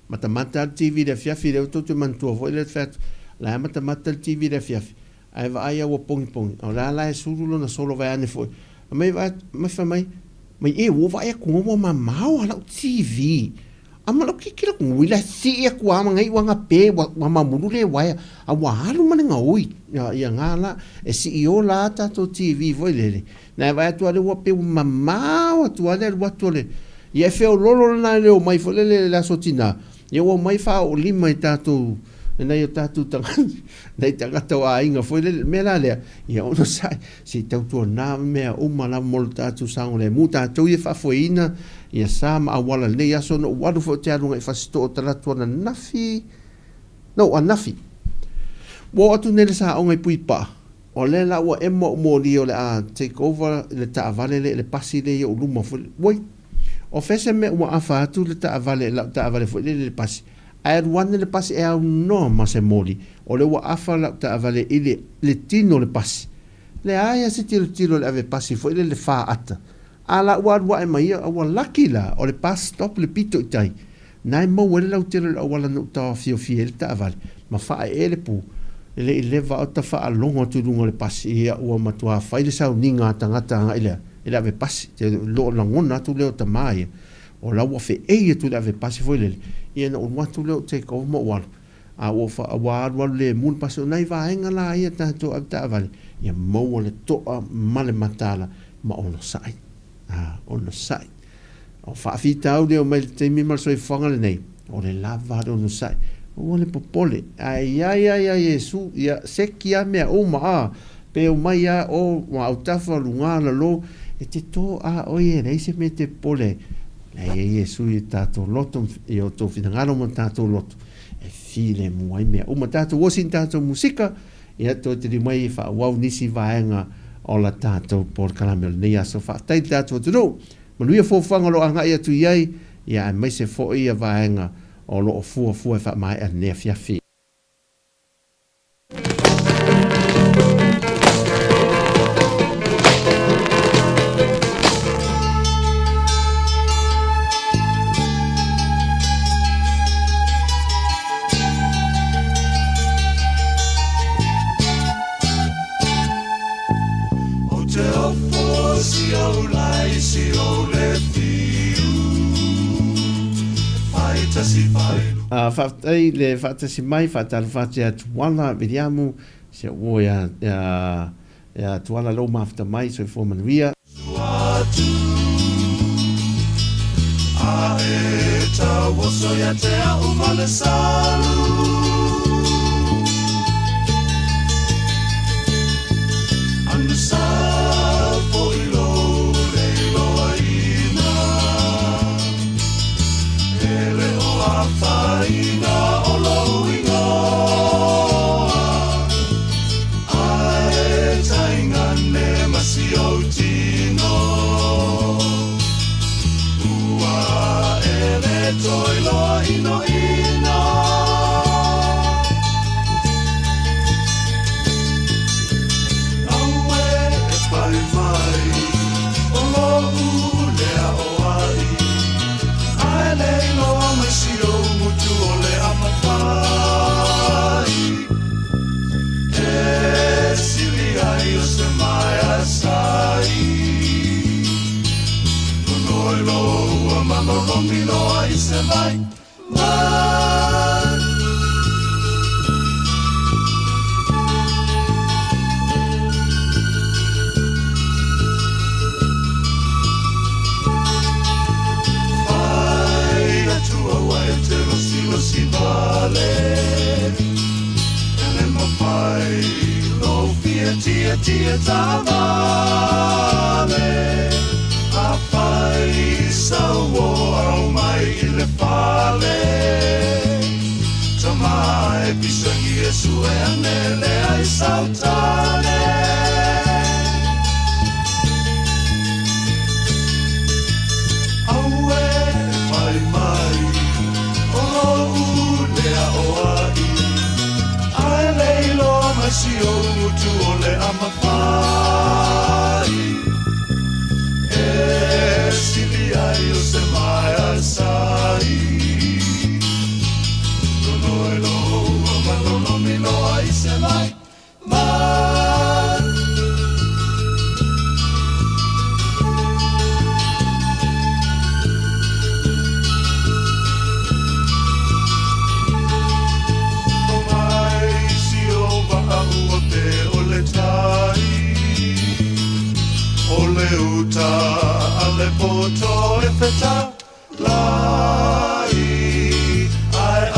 mata al TV de fiafi de to mantua vo le fet la mata al TV de fiafi ai va ai o pong o la e suru na solo vai ane foi mai va mai e o vai com o mamau ala TV amalo kikira com wila si e ku ama ngai wanga pe wa mamulu le wai a wa halu manenga oi ya ngala e CEO la ta to TV vo le na vai tu ale wa pe mamau tu ale wa tu le ye fe o lolo na le o mai fo le la sotina ye o mai fa o lima ta to na yo ta tu tanga dai tanga to a inga fo le me la le ye o no sai si Tautua na me o mala molta tu sang le muta to ye fa foina ia sama awala le ia so no wadu fo te arunga i fasito o talatua na nafi no a nafi wo atu nele sa onga i pui pa o le la ua emo mo li o le a take over le ta avale le pasi le i o luma fo woi o fese me ua afa atu le ta avale fo le pasi a ruane le pasi e au no ma se moli o le ua afa la ta avale i le tino le pasi le aia se tiro le ave pasi fo le fa ata ala wa e mai wa lucky la o le pass stop le pito tai nai mo wele la utero la wala no ta fio fiel ta aval ma fa ele pu le va o ta fa longo tu lungo le pass ia o matua fa ile sa ninga tangata ile ave pass te lo la ngona tu le ta mai o la wa fe e tu le ave pass fo ile ia no wa tu le te ko mo wa a o fa wa le mun pass nai va enga la ia ta to ta aval ia mo le to male matala ma ono sai on the side o fa fita o le mai te mi mal soi fanga le nei o le lava do no sai o le popole ai Yesu ya sekia me o ma pe o mai ya o wa utafa lunga la lo e te to o ye nei se mete pole la Yesu i tato loto e o to finangalo mo tato loto e file mo ai me o ma tato o sin tato musika e to te mai fa wa nisi vaenga o la tātou por kalamel nei aso fa tai tātou tuno manuia fo fanga lo anga ia tu iai ia mai se fo ia vaenga o lo fu fa mai a ne fiafi Whaatai le whaatasi mai, whaatalu whaatea tuala, viriamu, se o ya tuala lo mafta mai, so i fōmanuia. Ae ta woso ya te a umale salu Anu sa po ilo le iloa ina Ele o a whaina o lau inga Ae ta ingane masi o tino Toi loa ino ina Aue e pai mai O lo'u lea o ai Ae lei loa mai si o mutu o le amapai E sili ai o se mai asai Noi loa malolo miloa i se mai Vai atua wai te losi vale Ele mapai lo tia ta vale Apai Sāmoa au mai I le pale Tamai pisangi e sue anele ai sautale Aue mai mai O lo'u lea o ai Ai leilo mai si o mutu o le amapai Sili ai o se mai asai Nono e loa malolo miloa I se mai O mai si o wa'au o te o le tai O le uta le poto e feta lai ai a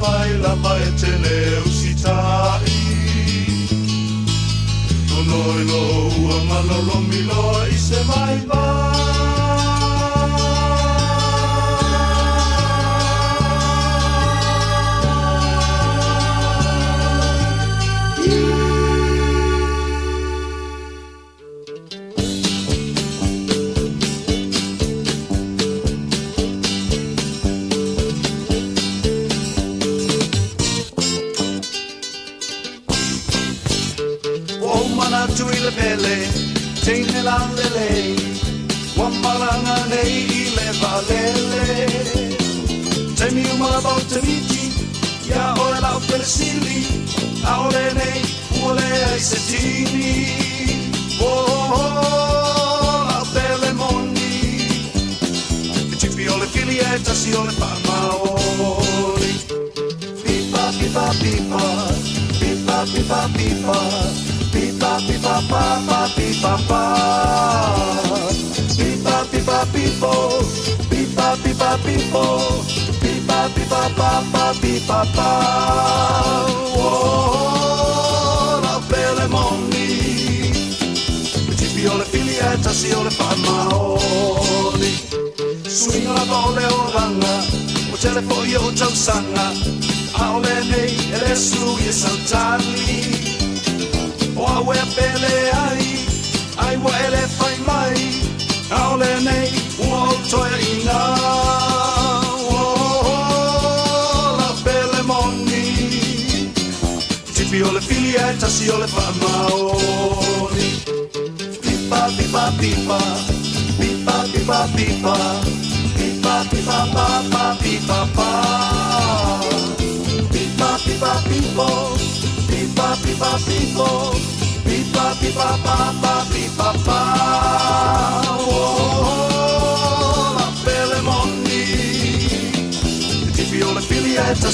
pai la mai te le usitai no lo malolo milo I se mai Tui le pele, teine la lele, wambalanga nei I le valele. Te mi umabau te miti, ya o e lau pele sili, a o le nei, ua le ai se tini. Lau pele moni, e tipi o le fili e tasi o le whamaori. Pipa, pipa, pipa, pipa, pipa, pipa. Pipa pipa pa pa pipa pa Pipa pipa pipo Pipa pipa pipo Pipa pipa pa pa pipa pa La pele moni Tipi o le fili e tasi o le whamaori Swinga la vole o ranga O telefoi o tausanga A o le nei e le su I sautali O awe pele ai wa ele fai mai, ao le nei, ua o toia ina, la pele moni, tipi o le fili e tasi o le whamaori. Pipa, pipa, pipa, pipa, pipa, pipa, pipa, pipa, pa, pa, pipa, pa, pipa, pipa, pipo, pipa, pipa, pipo, pipa, pipa, pa, pa, pipa, pa, la pele moni, tipi o le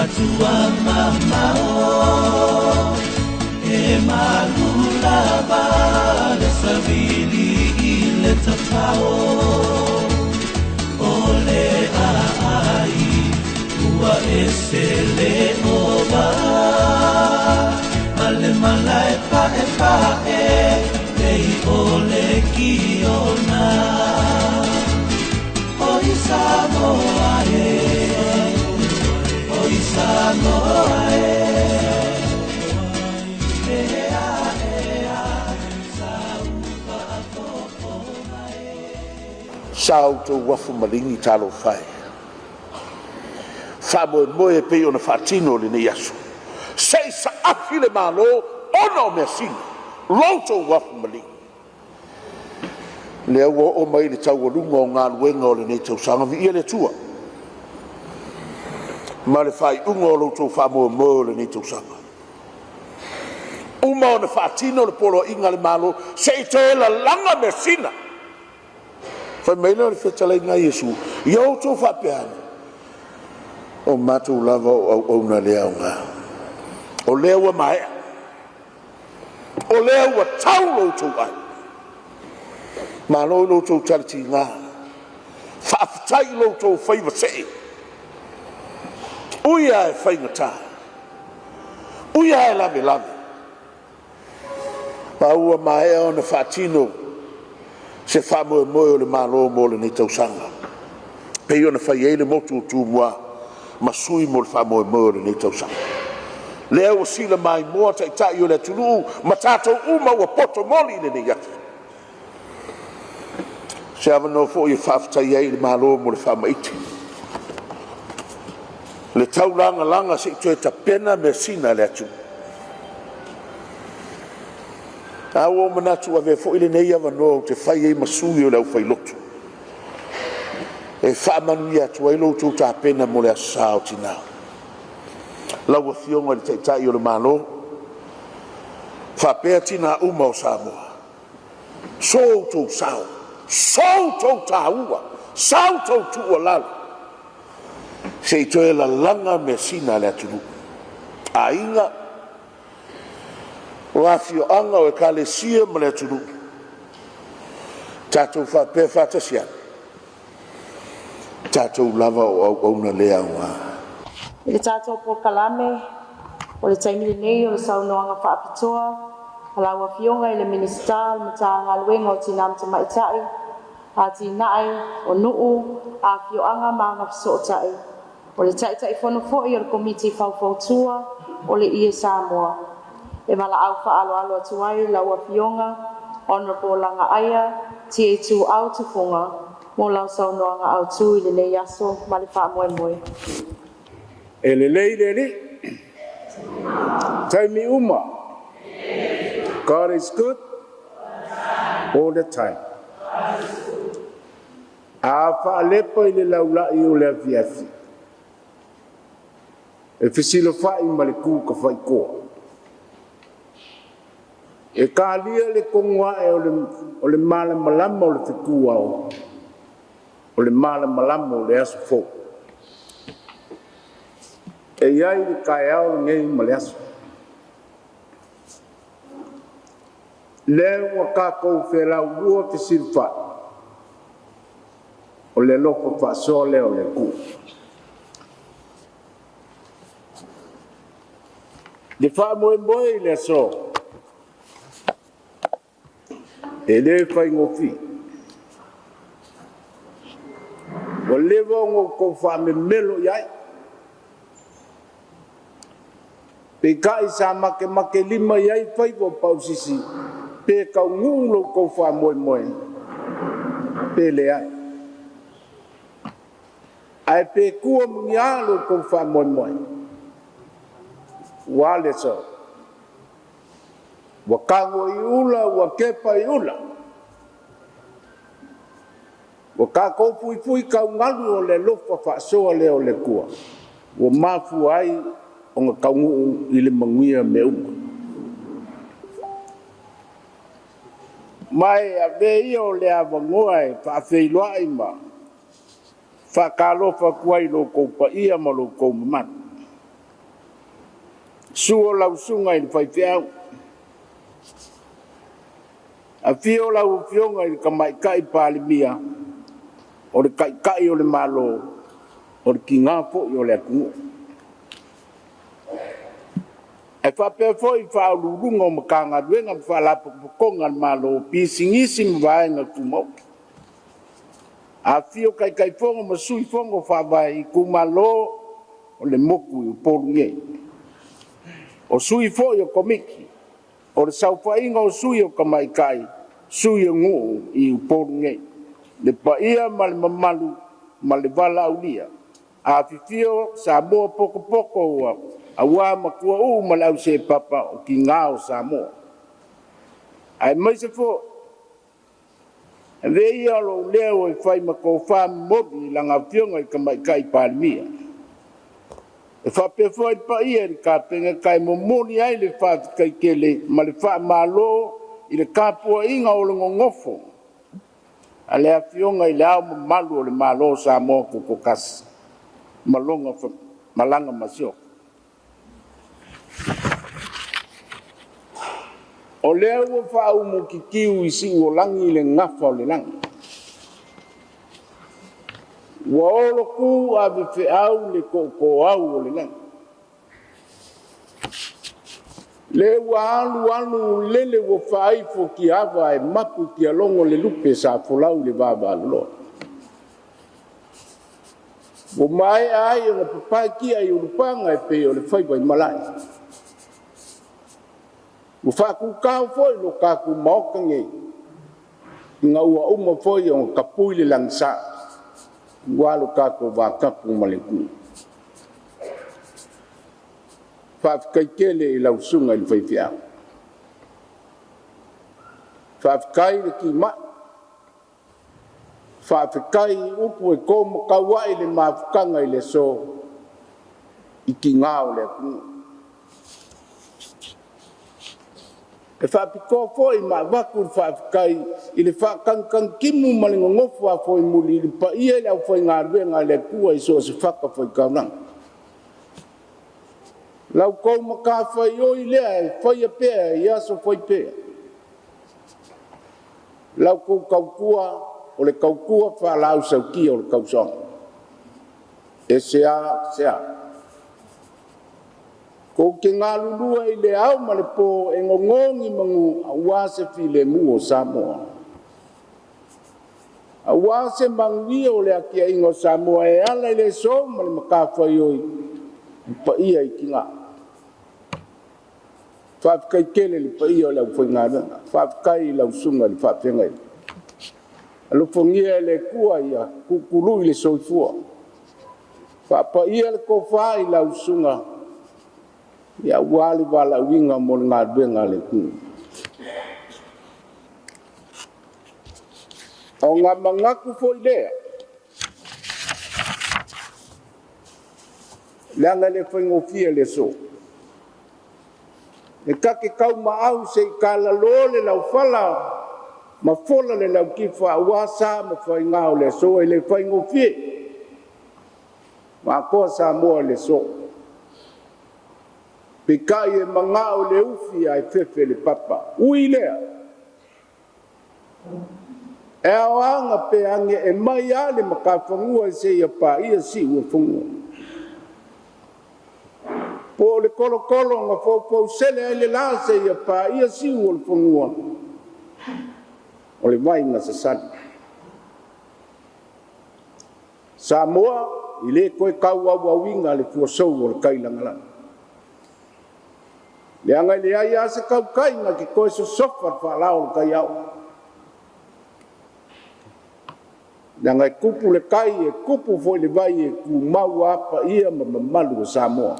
matua mamao e malulava le savili le tatao ole ai ua esele ova ale malai pa e ei ole kiona oi Sāmoa oi Sāmoa Sao tō wafu malingi talo whai. Whamoe moe pe o na whatino le ne yasu. Sei sa afi le malo ono mea sina. Roto wafu malingi. Le awa o mai le tau walunga o ngā luenga o le ne tau sanga vi ia le tua. Ma le whai unga o loto whamoe moe le ne tau sanga. Uma o na whatino le polo inga le malo sei te la langa mea sina. Fai meina le whetalai ngā Iesu. Iau tō whapeana. O mātou lava o na lea o ngā. O lea ua maea. O lea ua tau loutou ai. Mā loi loutou tariti ngā. Whaafitai loutou whaiva sei. Uia e whaingatā. Uia e lave lave. Mā ua maea o na whaatino. Se whamoe moe o le malo mo le nei tausanga. Pei ona whai eile motu o tūmua, ma sui mo le whamoe moe o le nei tausanga. Lea o sila mai moa ta itai o le tulu, ma tātou uma ua poto moli le nei atu. Se awano fo i whaafitai ei le malo mo le whamaiti. Le tauranga langa se itoe ta pena me sina le atu. Awo manatu ave fo ile nei ava no te fai e masui o lau fai lotu. E whaamanu ia tua ilo tu ta pena mo le asao tina. Lau a fionga le teitai o le malo. Whapea tina uma o Sāmoa. So tau sao. So tau tāua. Sao tau tua lalo. Se itoe la langa me sina le atunu. A inga o afio anga o e kalesia ma le tunu. Tātou whapea whatasia. Tātou lava o na lea o ngā. I le tātou po kalame, o le taimile nei o le saunoanga whaapitoa, a laua fionga i le minister, ma tā ngā luenga o tina mta maitai, a tinae o nuu, a fioanga ma ngā fisotai. O le taitai whono fōi o le komiti whauwhautua o le ie Sāmoa. E mala au whaalo alo atuai laua fionga, Honorable Langa Aia, tie tu au tufunga, mo lau saunoanga au tu i le nei aso, ma le wha moe moe. E le lei le li. Taimi uma. God is good all the time. A wha lepa i le laulai o le afiafi. E fisilo whai ma le kū ka whai koa. E ka lia le kongua e o le mala malama o le whikua o le mala malama o le aso fō. E iai le kai au ngei ma le aso. Le ua kākou whera ua fisilo whai. O le loko wha soa leo le kū. Le wha moe moe le aso. E le whai ngofi. O lewa ngō kou wha me melo iai. Pe kai sa make lima iai whai o pausisi. Pe kau ngūlo kou wha moe moe. Pe le ai. Ai pe kua mungialo kou wha moe moe. Wale so. Wakango i ula, wakepa i ula. Wakako pui kau ngalu o le lofa whaasoa leo le kua. Wa mafu ai o ngā kaungu i le manguia me uma. Mai a vei o le awangoa e whaafeiloa i ma. Whakalofa kuai lo kou pa ia ma lo kou mamatu. suo lau sunga i fai fiau. A fio lau fionga i ka mai kai pāli mia, o le kai o le malo, o le ki ngā po i o le akungu. E whapea fwoi whaururunga o makanga duenga whalapokonga malo pisingisi mwaenga kumau. A fio kai fonga masui fonga whawai i kumalo o le moku i uporunge. O sui fwoi o komiki, o le sauwhainga o sui o kamaikai, sui o nguu i uporunge. Le paia ma le mamalu, ma le vala aulia. A fifio Sāmoa poko ua. Awa makua ma lau se papa o ki ngāo Sāmoa. Ai mai se fo. E vei alo leo e whai mako whāmi mobi langa fionga i kamaikai pālimia. E whapea fo i pa ia ni ka penga kai momoni ai le whātikai kele ma le wha malo i le kāpua inga o le ngongofo. A lea fionga i le au malu o le malo Sāmoa kukokasi. Malonga malanga masio. O lea ua whaumu ki kiu i si o langi le ngafa o le langi. Ua olo ku a vife au le koko au o le langi. Le ua alu lele ua whaifo ki awa e mapu ki alongo le lupe sa folau le vava aloa. Ua mai ai o le papai ki ai urupanga e pe o le whaiwai malai. Ua whakukau foi lo kaku maoka ngei. Nga ua uma foi o kapui le langsa. Ua lo kaku wakapu maleku. Whaafikai kele i lausunga i whaifiao. Whaafikai le ki mai. Whaafikai upu e kōma kawai le mafukanga i le so. I ki ngāo le akunga. E whaapikoa fo i maa waku whaafikai i le whaakankang kimu malingo ngofu a fo i muli i le pa ia le au fai ngā ruenga le kua i so se whaka fo i kaunanga. Lau kou maka fai o i lea e fai a pēa i aso fai pēa. Lau kou kaukua o le kaukua whaalau saukia o le kausonga. E sea. Ko ke ngā lulua i le au ma le po e ngongongi mangu a wase fi le mu o Sāmoa. A wase mangi o le akia ingo Sāmoa e ala i le so ma le makawhai oi pa ia i ki ngā. Whaafikai kele le pa ia o le au whai ngā ranga. Whaafikai i lau sunga le whaafengai. Alufongia le kua ia kukulu i le soifua. Whaapa ia le kofa i lau sunga. Ia wali wala winga mo ngā duenga le kū. O ngā mangaku fo i lea. Leanga le whaingofia le so. E kake kau maau se i kāla le lau whala. Ma fola le lau kifa wasa ma whaingao le so e le whaingofia. Ma koa Sāmoa le so. Pekai e mangao le ufi ai fefe le papa. Ui lea. E aoanga pe ange e mai ale makawhangua e se ia pa ia si ua whungua. Po le kolo nga fōpau sele ai le la se ia pa ia si ua whungua. O le mai nga sasani. Sāmoa i le koe kau au winga le fuasou o le kailangalanga. Le anga le ai ase kau kai nga ki koe so sofa whalao le kai au. Le anga e kupu le kai e kupu foi le vai e ku mau apa ia ma mamalu o Sāmoa.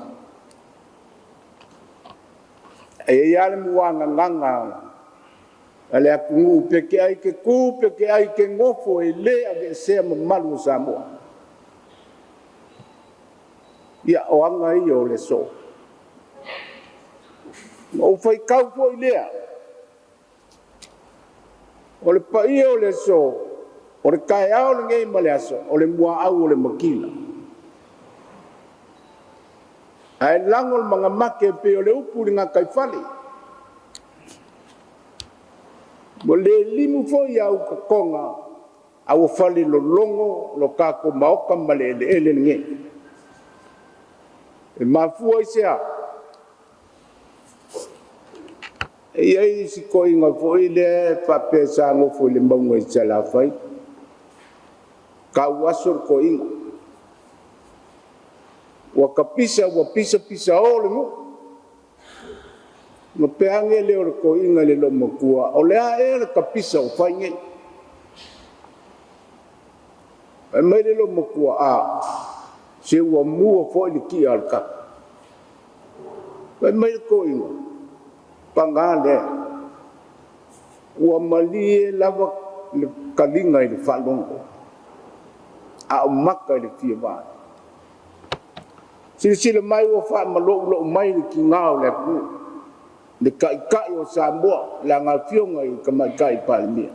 E ia le muanga nganga. Ale aku ngu peke ai ke ku peke ai ke ngofo e le ave sea mamalu o Sāmoa. Ia o anga i o le so. O fai kau fo i lea. O le paia o le so. O le kai au le ngei ma le aso. O le mua au o le makila. Ai langol mga make pe o le upu ringa kai fali. Mo le limu foi au kakonga au fali lo longo lo kako maoka male ele nge. E mafua isea. E ai si koi nga foi le pape sa ngo foi le maunga isa la fai. Ka wasur ko inga. Wakapisa pisa o le mo. Nga peange le o ko inga le lo makua. O le a le kapisa o fai nge. E mai le lo makua a. Se ua mua foi le ki al ka. E mai le ko inga. Pangale. Ua malie lava le kalinga i le whalongo. A o maka i le fia vai. Sila mai o wha malo mai le ki ngāo le ku. Le kai o Sāmoa, la ngā fionga i ka mai kai palimia.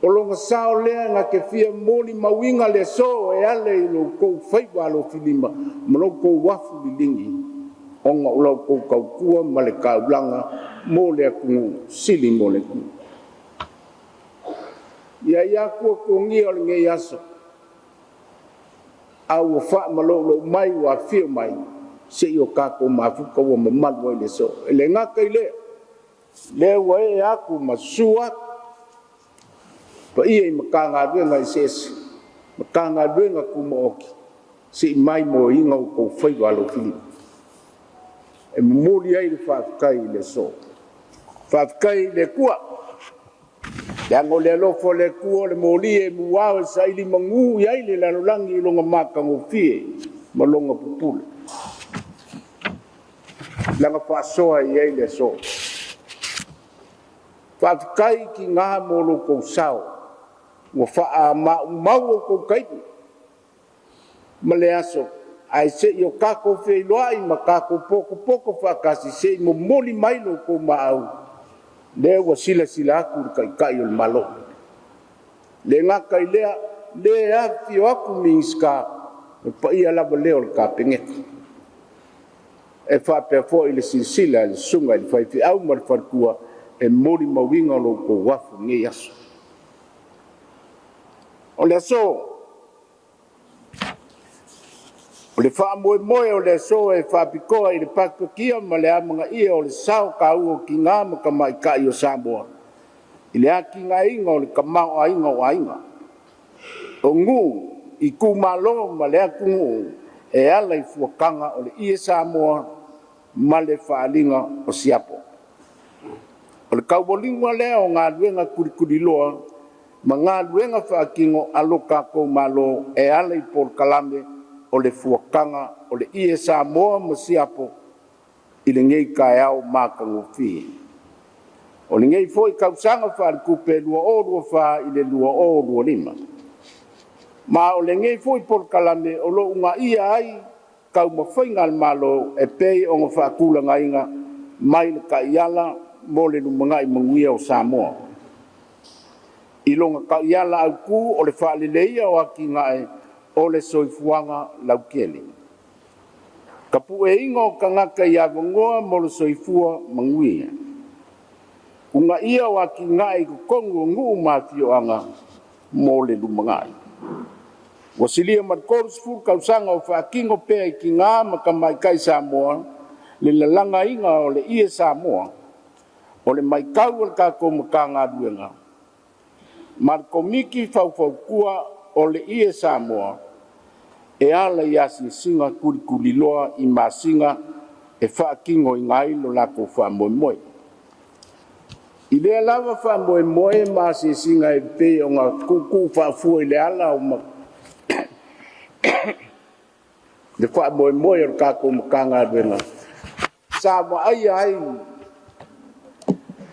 O longa sao lea ngā ke fia mōni mawinga le so e ale i lo kou whaiwa lo filima, mano kou wafu li lingi. Onga o lau kou kaukua ma le kaulanga mō le kungu, sili mō le kungu. Ia kua kongia o le ngai aso. Au wha malo mai wa fio mai. Se i o kako mafuka wa mamadu wa le so. Ele ngaka i lea. Lea wa e aku masua. Pa ia i makanga duenga i sesi. Makanga duenga kumaoki. Se i mai mo inga o kou whaiwa alo filipa. E mumuri ai le whaafukai le so. Whaafukai le kua. Yango le alofo le kua le moli e muwao e sa ili mangu i ai le lanolangi i longa maka ngofie. Malonga pupule. Langa whaasoa i ai le so. Whaafukai ki ngā molo kou sao. Wa whaa mau o kou kaipu. Ma le aso. Ai se i o kako wheiloai ma kako poko whakasi se i mo moli mailo kou maau. Le wa sila aku kai o malo. Le ngaka i lea, le a fio aku minska. Pa ia lava leo le ka pengeta. E whapea fo i le silsila, le sunga, le whaifi au ma le wharkua, e mori mawinga lo ko wafu nge aso. O le aso, o le wha moe o le aso e whapikoa i le pakokia ma le amanga ia o le sao ka ua ki ngā ma ka mai ka i o Sāmoa. I le aki ngā inga o le kamau a inga o ainga. O ngu, i ku malo ma le aku ngu, e ala i fuakanga o le ia Sāmoa ma le whaalinga o siapo. O le kaubolinga lea o ngā luenga kurikuri loa, ma ngā luenga whaakingo aloka kou malo e ala i Pol Kalame o le fuakanga o le ia Sāmoa ma siapo i le ngei kai au maka ngofi. O le ngei foi kausanga whaarikupe lua wha i le lua lima. Ma o le ngei foi Pol Kalame o lo unga ia ai kau mawhainga malo e pei o ngā whaakula ngainga mai le ka iala mo le numangai manguia o Sāmoa. I longa ka iala au ku o le whaalileia o aki ngai o le soifuanga laukeli. Ka pu e ingo ka ngaka i avangoa mo le soifua manguia. Unga ia o aki ngai ku kongu ngu mafio anga mo le numangai. Wasilia matkorus fur kausanga o whaakingo pea i ki ngā makamai kai Sāmoa, le lalanga inga o le ia Sāmoa, o le maikau al kako makanga duenga. Markomiki fau o le ia Sāmoa, e ala i asi singa kurikuri loa i masinga e whaakingo i ngai lo lako whaamoemoe. I lea lava whaamoemoe maasi singa e pe o ngā kuku whaafua i le ala o ma le wha moe o kako makanga duenga. Sāmoa ai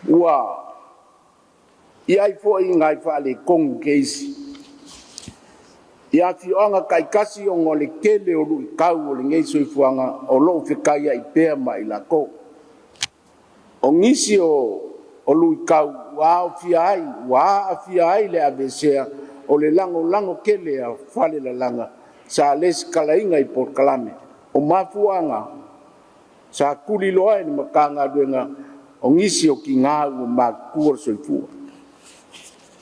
ua i ai fo i ngai whaale kongu keisi. I ati oanga kai kasi o ngole kele o lui kau o le ngei soifuanga o loo whikaia i pēa ma i lako. O ngisi o lui kau wā a fia ai le avesea o le lango kele a whale la langa. Sa les kalainga i Port Kalame. o mafuanga sa kuli loa ni makanga duenga o ngisi o ki ngā ua makua soifua.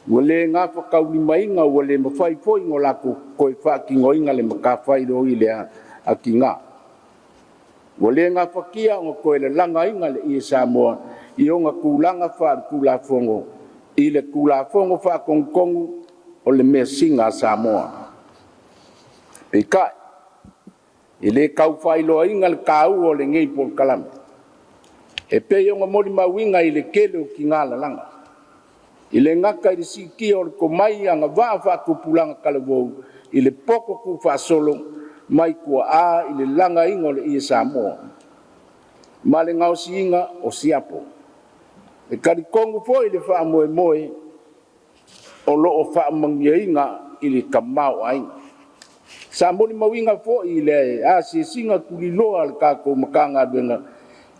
Wale ngā whakauli mainga wale mawhai poi ngō lako koe whaki ngoinga le makawhai roi le a ki ngā. Wale ngā whakia ngō koe le langa inga le i Sāmoa i o ngā kūlanga whaar kūlafongo i le kūlafongo whakongkongu o le mea singa Sāmoa. E kai, i le kau whailoa inga le kāu o le ngei pol kalame. E pei o ngā mori mawinga i le kele o ki ngā lalanga. I le ngaka i le siki o le komai anga waa whakupulanga kalawou i le poko ku whasolo mai kua a i le langa inga o le i Sāmoa. Ma le ngau si inga o siapo. E karikongu fo i le wha moe moe o loo wha mangia inga i le kamau ainga. Sa moni mawinga fo i le a si singa kuli loa le kako makanga duenga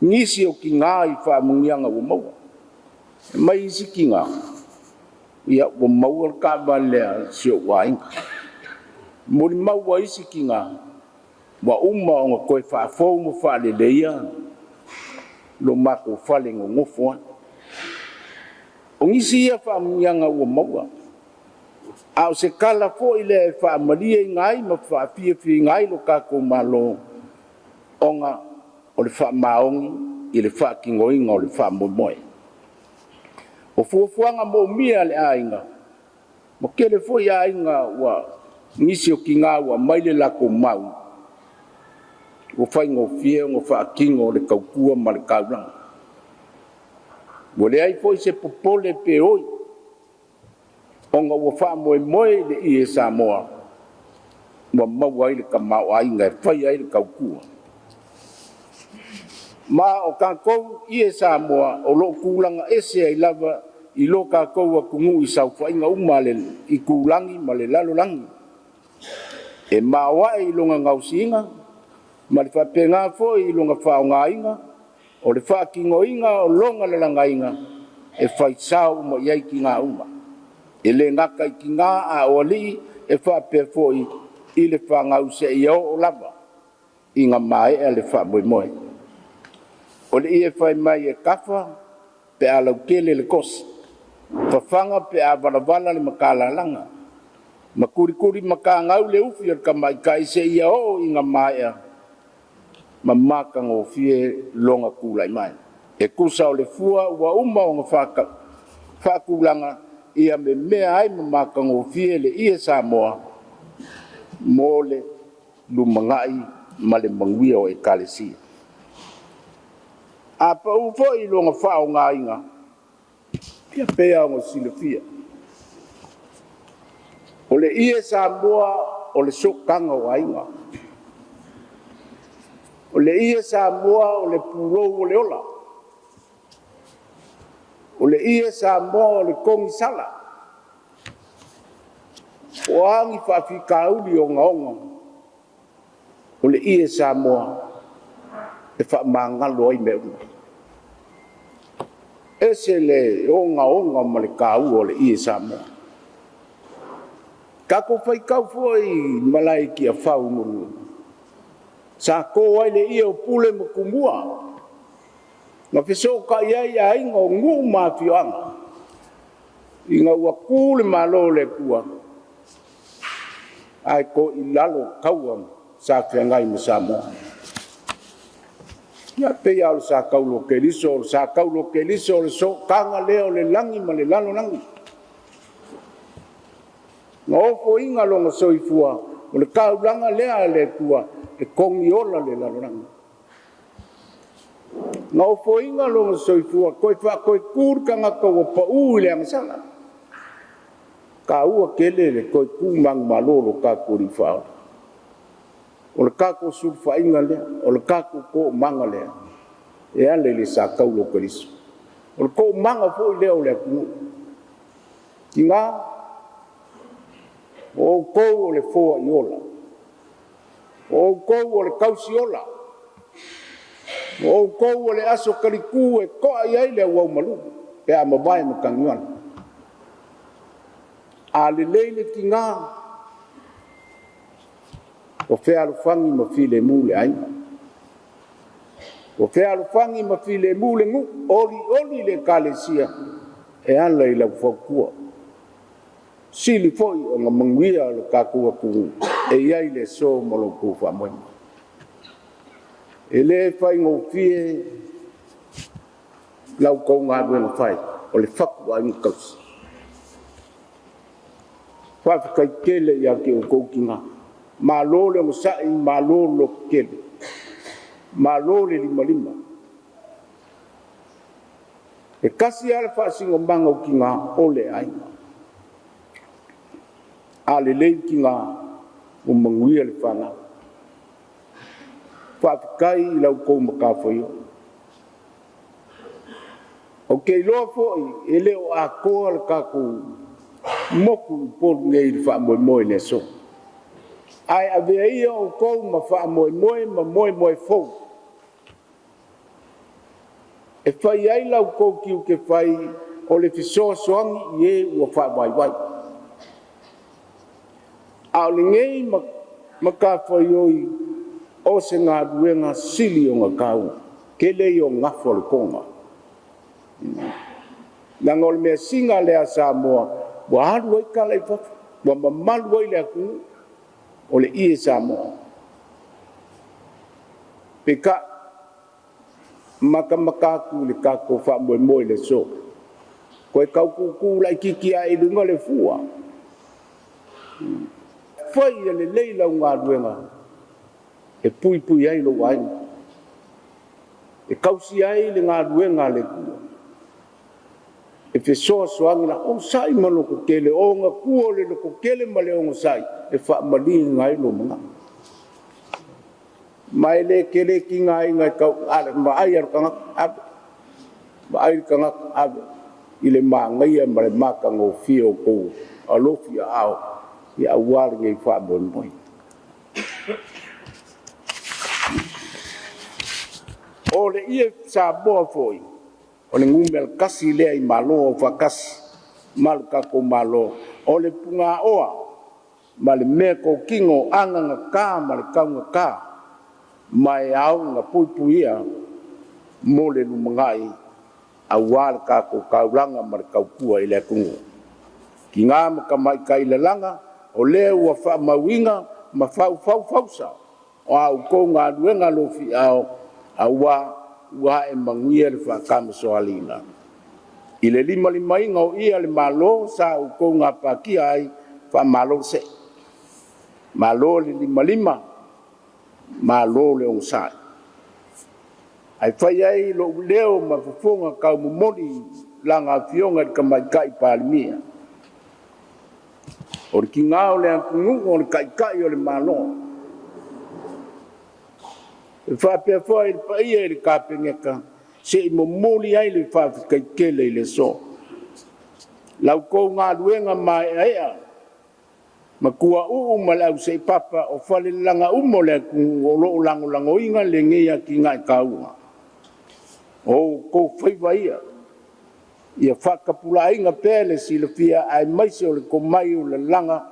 ngisi o ki ngā i wha mangianga o maua. Mai isi ki ngā. Ia o maua ka balea sio wainga. Moni maua isi ki ngā. Wa uma o ngā koe wha fau mo wha le leia. Lo mako whale ngō ngofua. O ngisi ia wha mangianga o maua. Au se kala fo i le wha maria i ngai ma wha fia ngai lo kako malo. Onga o le wha maongi i le wha kingoinga o le wha momoe. O fuafuanga mo mia le ainga. Mo kele fo i ainga wa ngisi o ki ngā wa maile lako mau. O whai ngō fia ngō wha kingo le kaukua ma le kauranga. Mo le ai fo i se popole pe oi. Onga wa wha moe moe le i Sāmoa. Wa mau ai le kamau ainga e whai ai le kaukua. Ma o kākou i Sāmoa o lo kūlanga ese ai lava i lo kākou a kungu i sau whainga umale i kūlangi ma le lalolangi. E mawa i longa ngausinga, ma le whapenga fo i longa whaonga inga, o le whakingo inga o longa lalanga inga, e whaisau ma iai ki ngā uma. E le ngaka i ki ngā a oli e whapea fo i le whangau se i o lava, i ngā mai e le whamoe moe. O le i e whai mai e kafa, pe a lau kele le kosi. Whawhanga pe a walavala le makalalanga. Makurikuri makangau le ufi ar kamai kai se ia o i ngā mai a. Mamaka ngō fie longa kulai mai. E kusa o le fua ua uma o ngā whakulanga ia me mea ai mamaka ngō fie le i Sāmoa. Mō le lumangai ma le manguia o e kalesia. A pa ufo i longa whao ngā inga. Pia pea o silafia. O le ie Sāmoa o le sokanga o ainga. O le ie Sāmoa o le purou o le ola. O le ie Sāmoa o le kongi sala. O angi whawhikauli o ngaonga. O le ie Sāmoa e whamangalo ai meuna. Ese le onga ma le kāu o le ie Sāmoa. Kako whaikau foi malai ki a whau muru. Sa ko ai le ie o pule mo kumua. Nga whiso ka iai a inga o ngu mawhioanga. Inga ua kule malo le kua. Ai ko i lalo kauam sa whiangai mo Sāmoa. Ia pei au sa kaulo ke liso, sa kaulo ke liso le so kanga leo le langi ma le lalo langi. Nga ofo inga longa soifua, o le kaulanga lea le kua, e kongi ola le lalo langi. Nga ofo inga longa soifua, koe kur kanga kau pa ui le angasala. Ka ua kele le koe kumang malolo ka kuri whao. O le kako surfa inga lea, o le kako ko manga lea. E ale le sa kaulo kariso. O le ko manga fo i leo lea kunu. Ki ngā, o kou o le foa i ola. O kou o le kausi ola. O kou o le aso kariku e koa i ai lea wau malu. Pe a mabai ma kangiwana. A le leile ki ngā, o fea alufangi ma file mule ai o fea alufangi ma file mule ngu oli le kalesia e ala i lau whakua sili foi o ngā manguia le kakua ku e iai le so molo ku whamoe e le whai ngō fie lau kou ngā duenga whai o le whaku ai ngakausi whawhikai kele ia ke o kou ki ngā malo le musai malo lo kele malo le lima e kasi ala whaasingo manga o ki ngā ole ai ale lei ki ngā o manguia le whana whaafikai i lau kou makawhai o kei loa fōi e leo a koa le kākou moku i polu ngei le whaamoe le so ai avea ia o kou ma whaamoe ma moe fōu e whai ai lau kou ki o ke whai o le fisoa soangi i e ua whaamaiwai ao le ngei ma ka whaioi o se ngā ruenga sili o ngā kau ke lei o ngafo le konga na ngol mea singa lea Sāmoa wa haru ai ka lei whafu wa mamalu ai lea kungu o le ie Sāmoa pe ka maka ku le kako wha le so koe kau kuku lai kiki a runga le fua whai le leila o ngā ruenga e pui ai lo wai e kausi ai le ngā ruenga le kua e fesoa soangi na o sai malo ko kele o ngā kua le ko kele ma le o ngā sai e wha mali ngai lo mga mai le kele ki ngai kau ale ma ai ar kanga ab ma ai kanga ab ile ma ngai ma le maka ngo fio ko alo fia ao ia war ngai fa bon boy o le ia Sāmoa foi o le ngumel kasi le ai malo fa kasi mal ka ko malo o le punga oa ma le me ko kingo anga nga ka ma le kaunga ka mai au nga puipuia mo le lumangai a wal ka ko kaulanga ma le kaupua i le kungu ki ngā maka mai ka i le langa o le ua wha mawinga ma fausa o au ko ngā ruenga lofi au a ua e manguia le wha kama soalina i le lima inga o ia le malo sa au ko ngā pakia ai wha malo se malo le lima malo le o sai ai whai ai lo leo ma fufonga kau mumoni langa fionga ka mai kai palimia o ki ngao le kungu o le kai o le malo e whapea whai le paia e le kāpengeka se i momoli ai le whawhikai kele i le so lau kou ngā ruenga mai aia ma kua ma lau se papa o whale langa le o loo lango inga le ngeia ki ngai kaunga o kou whaiwaia ia whakapula inga pēle si le fia ai maise o le komai o le langa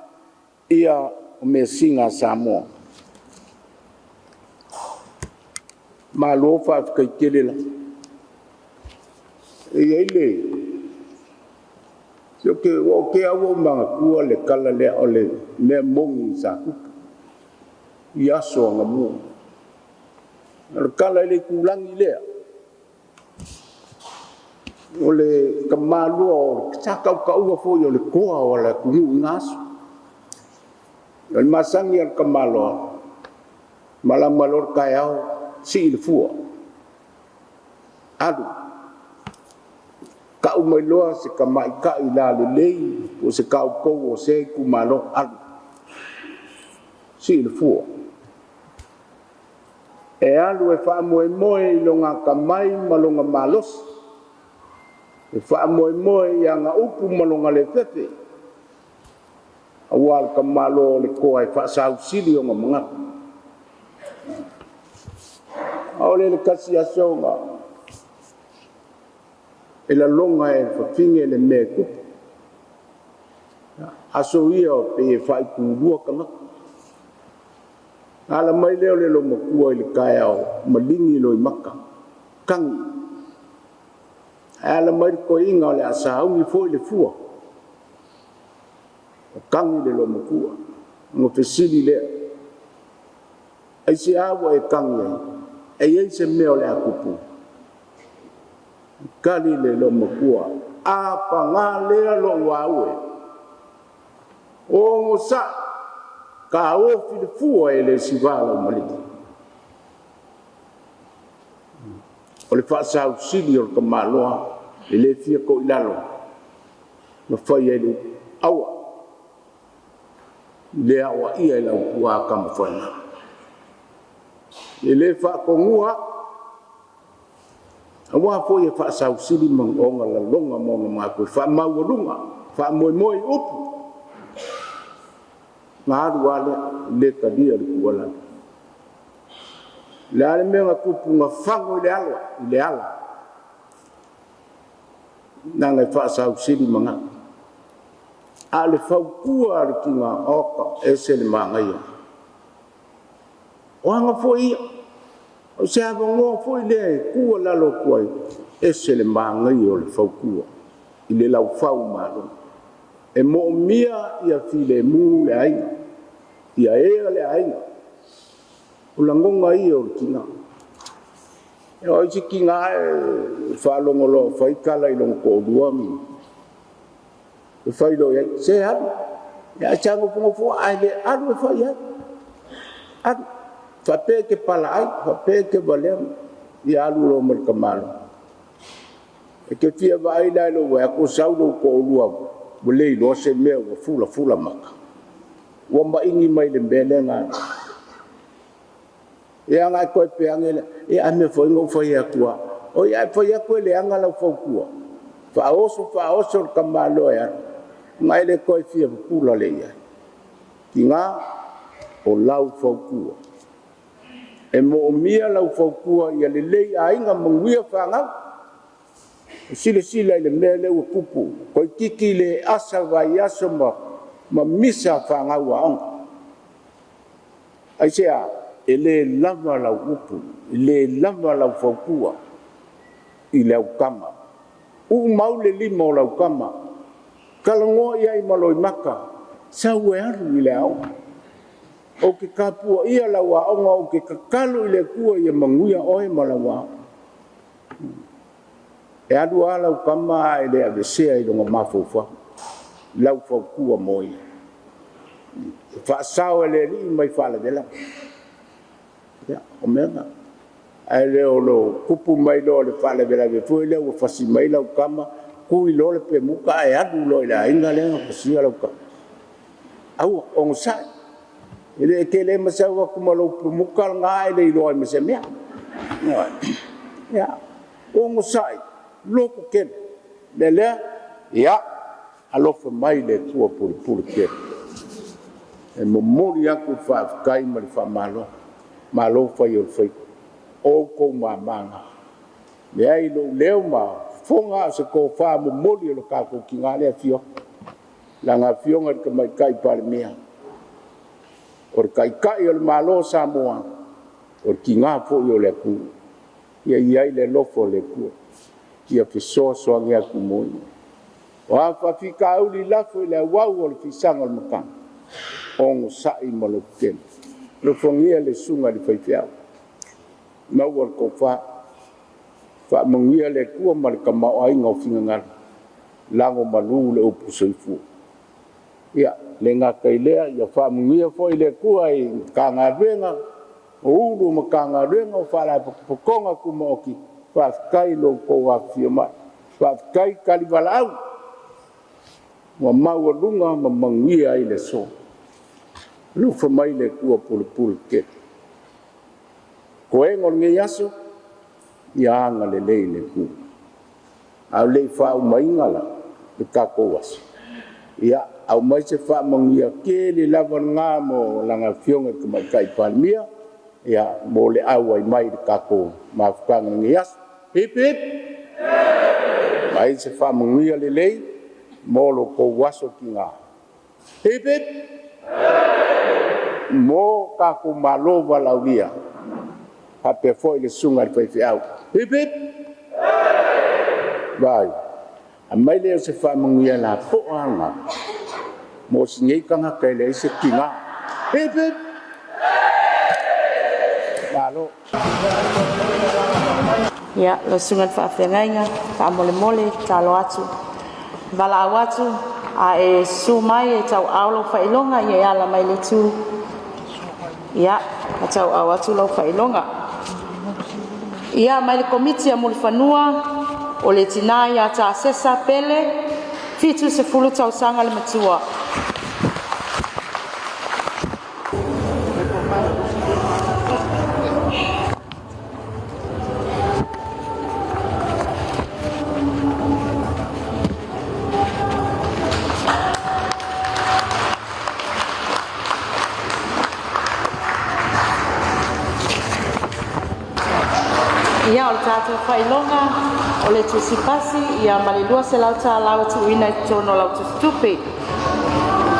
ia o mea singa Sāmoa ma lo whawhikai kele la ia ile o ke awo mga kua le kala lea o le mea mongi sa kuka i aso anga mua le kala le kulangi lea o le kamalua o le kau ua fo o le koa o le kungu ngaso o le masangi al kamalua malamalor kai au si le fua adu kau mai loa se ka mai ka i la le lei o se kau kou o se ku malo al si le fua e alu e wha moe i longa ka mai malonga malos e wha moe i anga upu malonga le fefe awal ka malo le koa e wha sau sili o nga mga aole le kasi asonga e la longa e whawhinge le mea kupu. Aso ia o pe e whai kūrua kanga. ala mai leo le lo makua i le kai au malingi lo i maka kangi ala mai ko inga le asaungi fo i le fua kangi le lo makua ngo fesili le ai se awa e kangi ai se meo le akupu kali le lo makua apa ngā lea lo waue o ngo sa ka ofi le fua e le sivala o maliki o le whaasau sili o le kamaloa e le fia ko ilalo na whai e le awa le awa ia e lau kua kama whaina e le whaakongua awa po e whaasau sili mang onga la longa monga mga koe whaamauarunga whaamoimoi upu ngā ruale le kadia le kuala le ale mea ngā kupu ngā whango i le ala nā ngai whaasau siri mga a le whaukua le ki ngā oka e se le māngai o hanga fo ia o se hawa ngoa fo i le kua lalo kuai e se le māngai o le whaukua i le lau whau mālo e mo mia ia file mu le ainga ia ea le ainga o langonga ia o kina e o isi ki ngā e whalongolo whaikala i longo ko duami e whailo ia se haru ia chango pungo fua ai le aru e whai ai aru whape ke pala ai whape ke valem ia aru lo marika malo e ke fia wa ai lai lo wea ko saulo ko duami boleh lo se mea wa fula maka wa ma ingi mai le mbele nga e anga koe pe angela e ame foi ngo foi akua o ia foi akua le anga la fokua fa oso kamalo ya mai le koe fia pula le ia kinga o lau fokua e mo mia lau fokua ia le lei ainga manguia fanga sila le mele o pupu ko kiki le asa vai aso ma misa fanga wa ai sea ele lava la upu ele lava la fokua ile ukama u maule limo la ukama kalango ia i maloi maka sa wearu ile au o ke kapua ia la wa o ke kakalo ile kua ia manguia oe malawa e adu ala ukama ele avesea i longa mafofa lau fokua moi fa sao ele li mai fala dela ya o mena ele o lo kupu mai lo le fala dela ve foi le o fasi mai lau kama ku i lo le pe muka e adu lo ila inga le fasi lau ka au on sa ele ke le masa wa kuma lo pe muka nga ele lo ai masa mea ya on sa loko ken lele ya alofa mai le tua pulu ke e momori aku fa kai ma fa malo fa yo fa o ko manga le ai lo leo ma fonga se ko fa momori lo ka ko kinga le fio la nga fio ngar ka mai kai par mia or kai o malo Sāmoa or kinga fo yo le ku ia le lofo le ku ia fiso ngia ku moi wa fa fika uli la fo le wa o fi sanga o maka on sa i malo ken lo fongia le sunga di faifia ma wa ko fa mangia le ku mal ka ma ai ngo finga ngal lango malu le opu soifu ia le nga kai le ia fa mangia fo ile ku ai ka nga venga o ulu maka nga venga fa la pokonga ku mo ki fa kai lo ko wa fioma fa kai kalivalau wa mau lunga ma mangia i le so lu fa mai le kua pulu ke ko e ngol nge yaso ya nga le le ku au le fa mai ngala le ka ko was ya au mai se fa mangia ke le lava nga mo langa fionga ke mai kai palmia ya mo le au ai mai le ka ko ma fa nge yas hip hip mai se fa mangia le molo ko waso kinga hip hip mo ka ku malo walaulia a pe foi le sunga le fe au hip hip vai a mai le se fa mangia la po anga mo singi kanga kai le se kinga hip hip malo ya lo sunga fa fengainga ka mole mole talo atu vala watu a e sumai e tau aulo fa ilonga ye ala mai le tu ya a tau awatu lo fa ilonga ia mai le komiti a mulfanua o le tina ia ta sesa pele fitu se fulu tau sanga le matua ia o le tātou whailonga o le tusipasi ia malilua se lau tā lau tu ina tono lau tu stupi.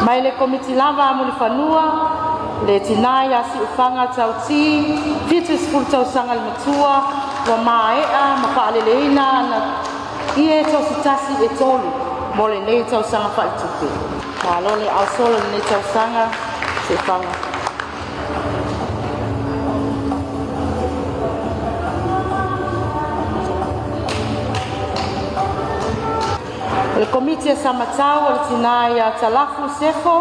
Mai le komiti lava amuli whanua, le tina ia si ufanga tau ti, fitu spul tau sanga le matua, wa maea, mawhaaleleina, na ie tau sitasi e tolu, mo le nei tau sanga whaitupi. Ka lole au solo le nei tau sanga, se ufanga. Le komiti sa matau o le tina ia talafu sefo,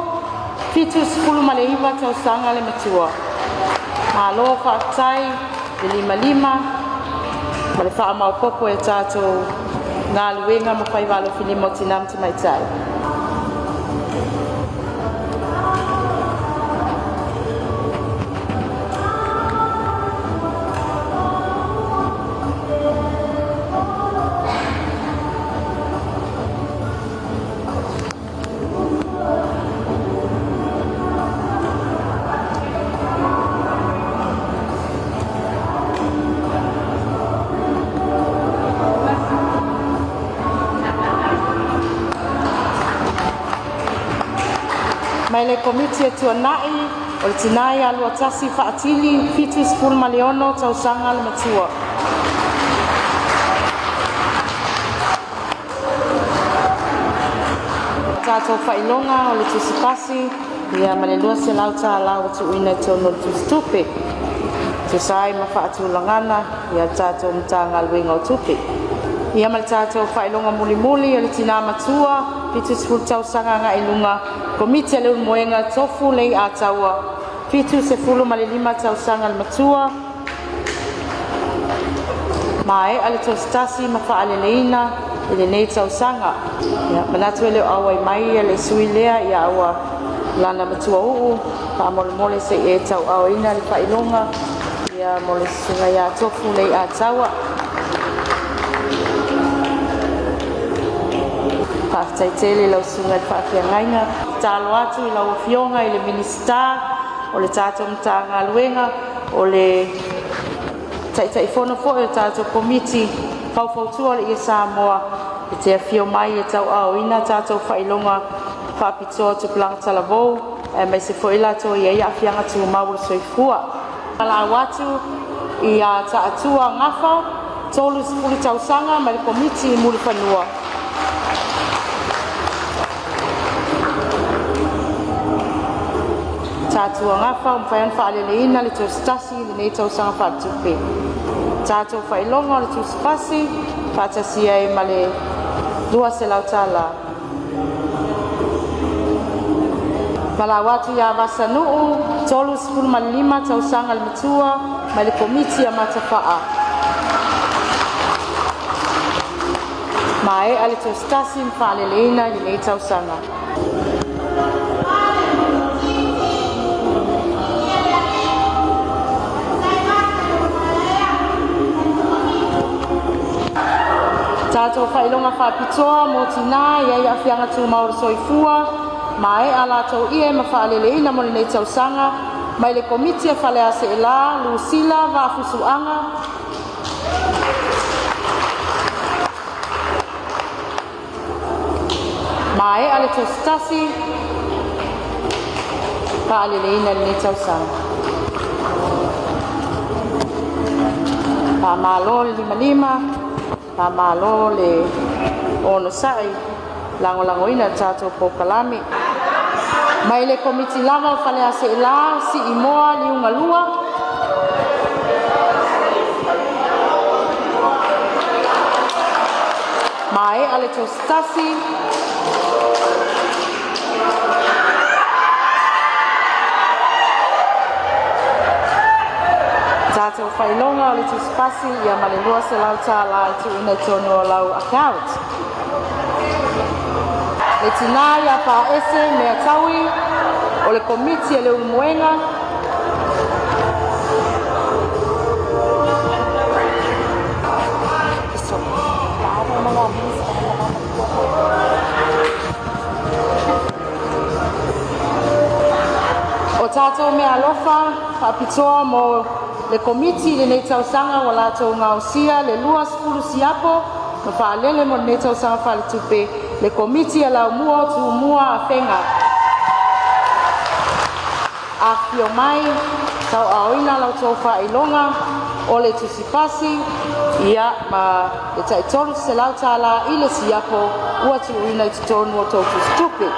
fitu sepulu maleiva tau sanga le matua. Malo whaatai, le lima, ma le wha amau popo e tātou ngā luenga ma whai walo finimo tinam te maitai. Mai le komiti e tuanai o le tinai alua tasi whaatili fitu spul maleono tau sanga le matua. Tātou whailonga o le tusipasi ia malelua se lau tā lau tu ina tono tu stupe. Tu sai ma whaatulangana ia tātou mtanga luenga o tupe. Ia mal tātou whailonga muli muli o le tina matua fitu spul tau sanga ngā ilunga komiti le moenga tofu lei a taua fitu se fulu malilima tau sanga le matua mai ale to stasi ma fa ale leina ele nei tau sanga ya manatu le awai mai le suilea ya awa lana matua u pa mole mole se e tau awina le fa ilonga ya mole sunga ya tofu lei a taua tai tele lau sunga fa fiangaina talo atu i lau fionga i le minista o le tātou mtanga luenga o le tai fono fo e tātou komiti faufautua le ia Sāmoa e te fio mai e tau au ina tātou whailonga whapitoa tu planga talavou mai se fo ila to ia ia fianga tu mauru soifua ala watu i a tātua ngafa tolu spuli tau sanga mai le komiti i muli whanua Tātua ngafa mwhaian whaaleleina le tau stasi le nei tau sanga whaatupe. Tātua whailonga le tau spasi whaatasia e male dua se lau tāla. Mala watu ya vasa nuu, tolu spulu malima tau sanga le matua male komiti ya matawhaa. Mae ale tau stasi mwhaaleleina le nei tau sanga. Tātou whailonga whapitoa mō tina ia ia whianga tū maura soifua mai ala tau ie ma whaaleleina mo le nei tau sanga mai le komiti e whalea se e la Lucila Vafusuanga mai ale tau stasi Pa'aleleina le tausanga. Pa'amalo le 55, pa'amalo le ono sa'i, lango-langoina tātou pokalami. Mai le komiti langa o whale ase ila, si imoa li unga lua. Mai ale to stasi. Tātou whailonga o le to spasi, ia male lua se lau tāla tu ina tono lau account. Le tina ia pa ese mea taui o le komiti e le umuenga. O tātou mea alofa, whapitoa mo le komiti le nei tausanga wa lātou ngausia le lua sepulu siapo, no whaalele mo le nei tausanga whale tupe. Le komiti a lau mua tu mua a whenga. A fio mai, tau aoina lau tau whailonga, o le tusipasi, ia ma le taitolu se lau tāla i le siapo, ua tu uina i tutonu o tau tustupi.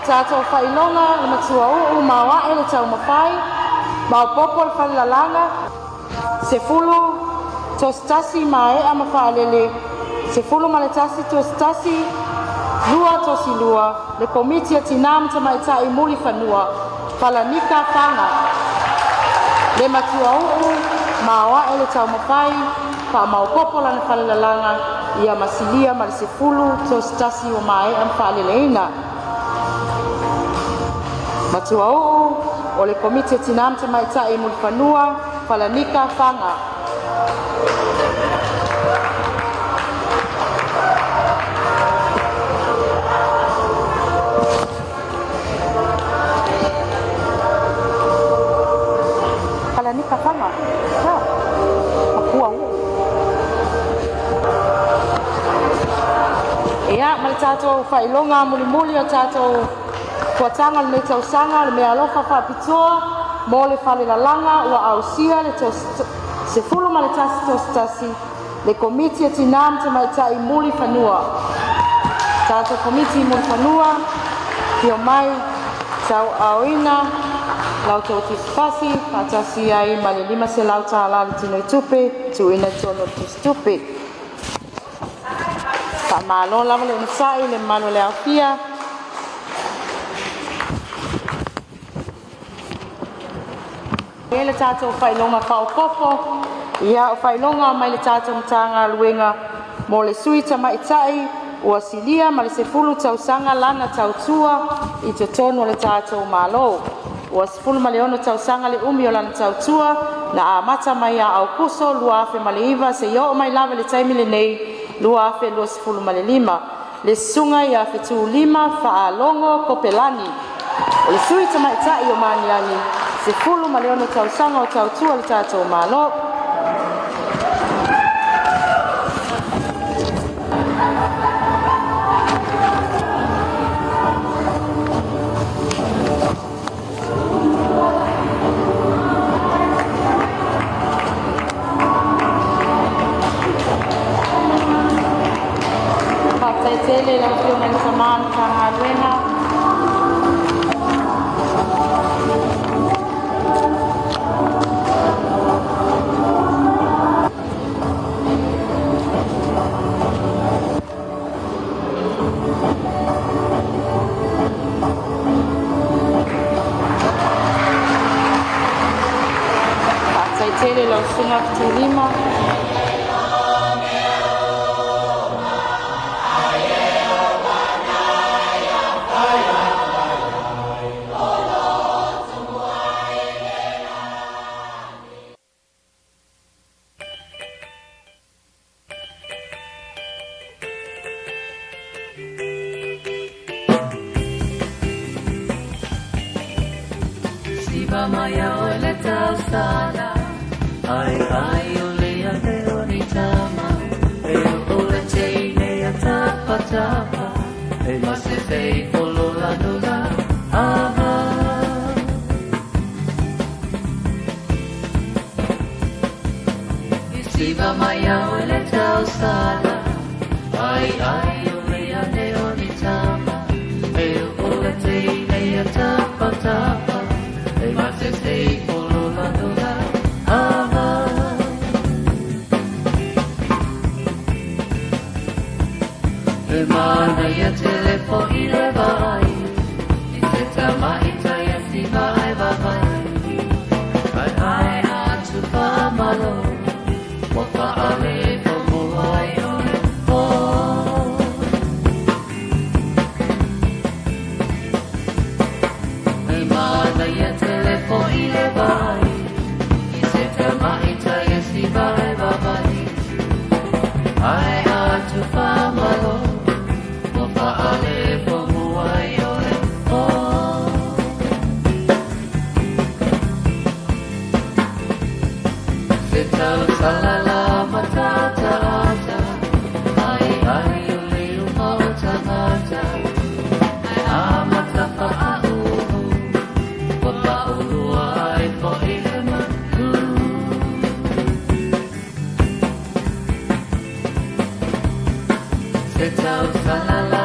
Tātou whailonga, le matua uu, mawa e le tau mawhai, mau popo le whalilalanga, se fulu tostasi ma e ama whaalele, se fulu ma le tasi tostasi, lua tosi lua, le komiti a tinam tamaita i muli whanua, whalanika whanga. Le matua uu, mawa e le tau mawhai, pa mau popo le whalilalanga, ia masilia ma le se fulu tostasi o ma e ama whaaleleina. Matua uu, o le komiti tinam te maita i muli whanua, whalanika whanga. Whalanika whanga? Ja, makua uu. Ea, mali tātou whailonga muli o tātou kuatanga le nei tausanga, le mea alofa whapitoa, mo le whalelalanga, ua ausia, le se fulu ma le tasi tostasi, le komiti e tinam te maita i muli whanua. Tātou komiti i muli whanua, pio mai, tau aoina, lau tau tisipasi, patasi ai ma le 5 se lau tāla le tino i tupe, tu ina tono tistupe. Pa malo lava le unisai, le malo le awhia, le tātou whailonga whaopopo, ia o whailonga mai le tātou mtanga luenga mo le sui tamaitai, ua silia ma le se fulu tausanga lana tautua i te tono le tātou malo. Ua se fulu ma le ono tausanga le umi o lana tautua, na a mata mai a au kuso, lua afe ma le iwa, se yo o mai lava le taimi le nei, lua afe lua se fulu ma le 5. Le sunga i afe tu 5, faa longo kopelani. O le sui tamaitai o maniani, se fulu ma le ono tausanga o tautua le tātou malo. Tele la fiona le samana kanga luenga. Tele la sunga tulima. Maya o le tau sana Ai ai o lea te o ni tama, e o le teine a tapa tapa, e mase tei polo la nuna, aha. I siva mai au e le tau sala, ai ai o lea te o ni tama, e o le teine a tapa tapa, e mase tei polo la nuna, aha. E mana ia telefo i le vai, i te tama i tai e si vai vai. Ai ai atu whamalo, mo whaale ko mua i o le po. E mana ia telefo i le vai, i te tama i tai e si vai vai. Ai atu whamalo, ale po muai o le po. Se tau salala matata ata, ai ai o le umau tangata, ai amata pa a uhu, po pa ulua ai po i le maku. Se tau salala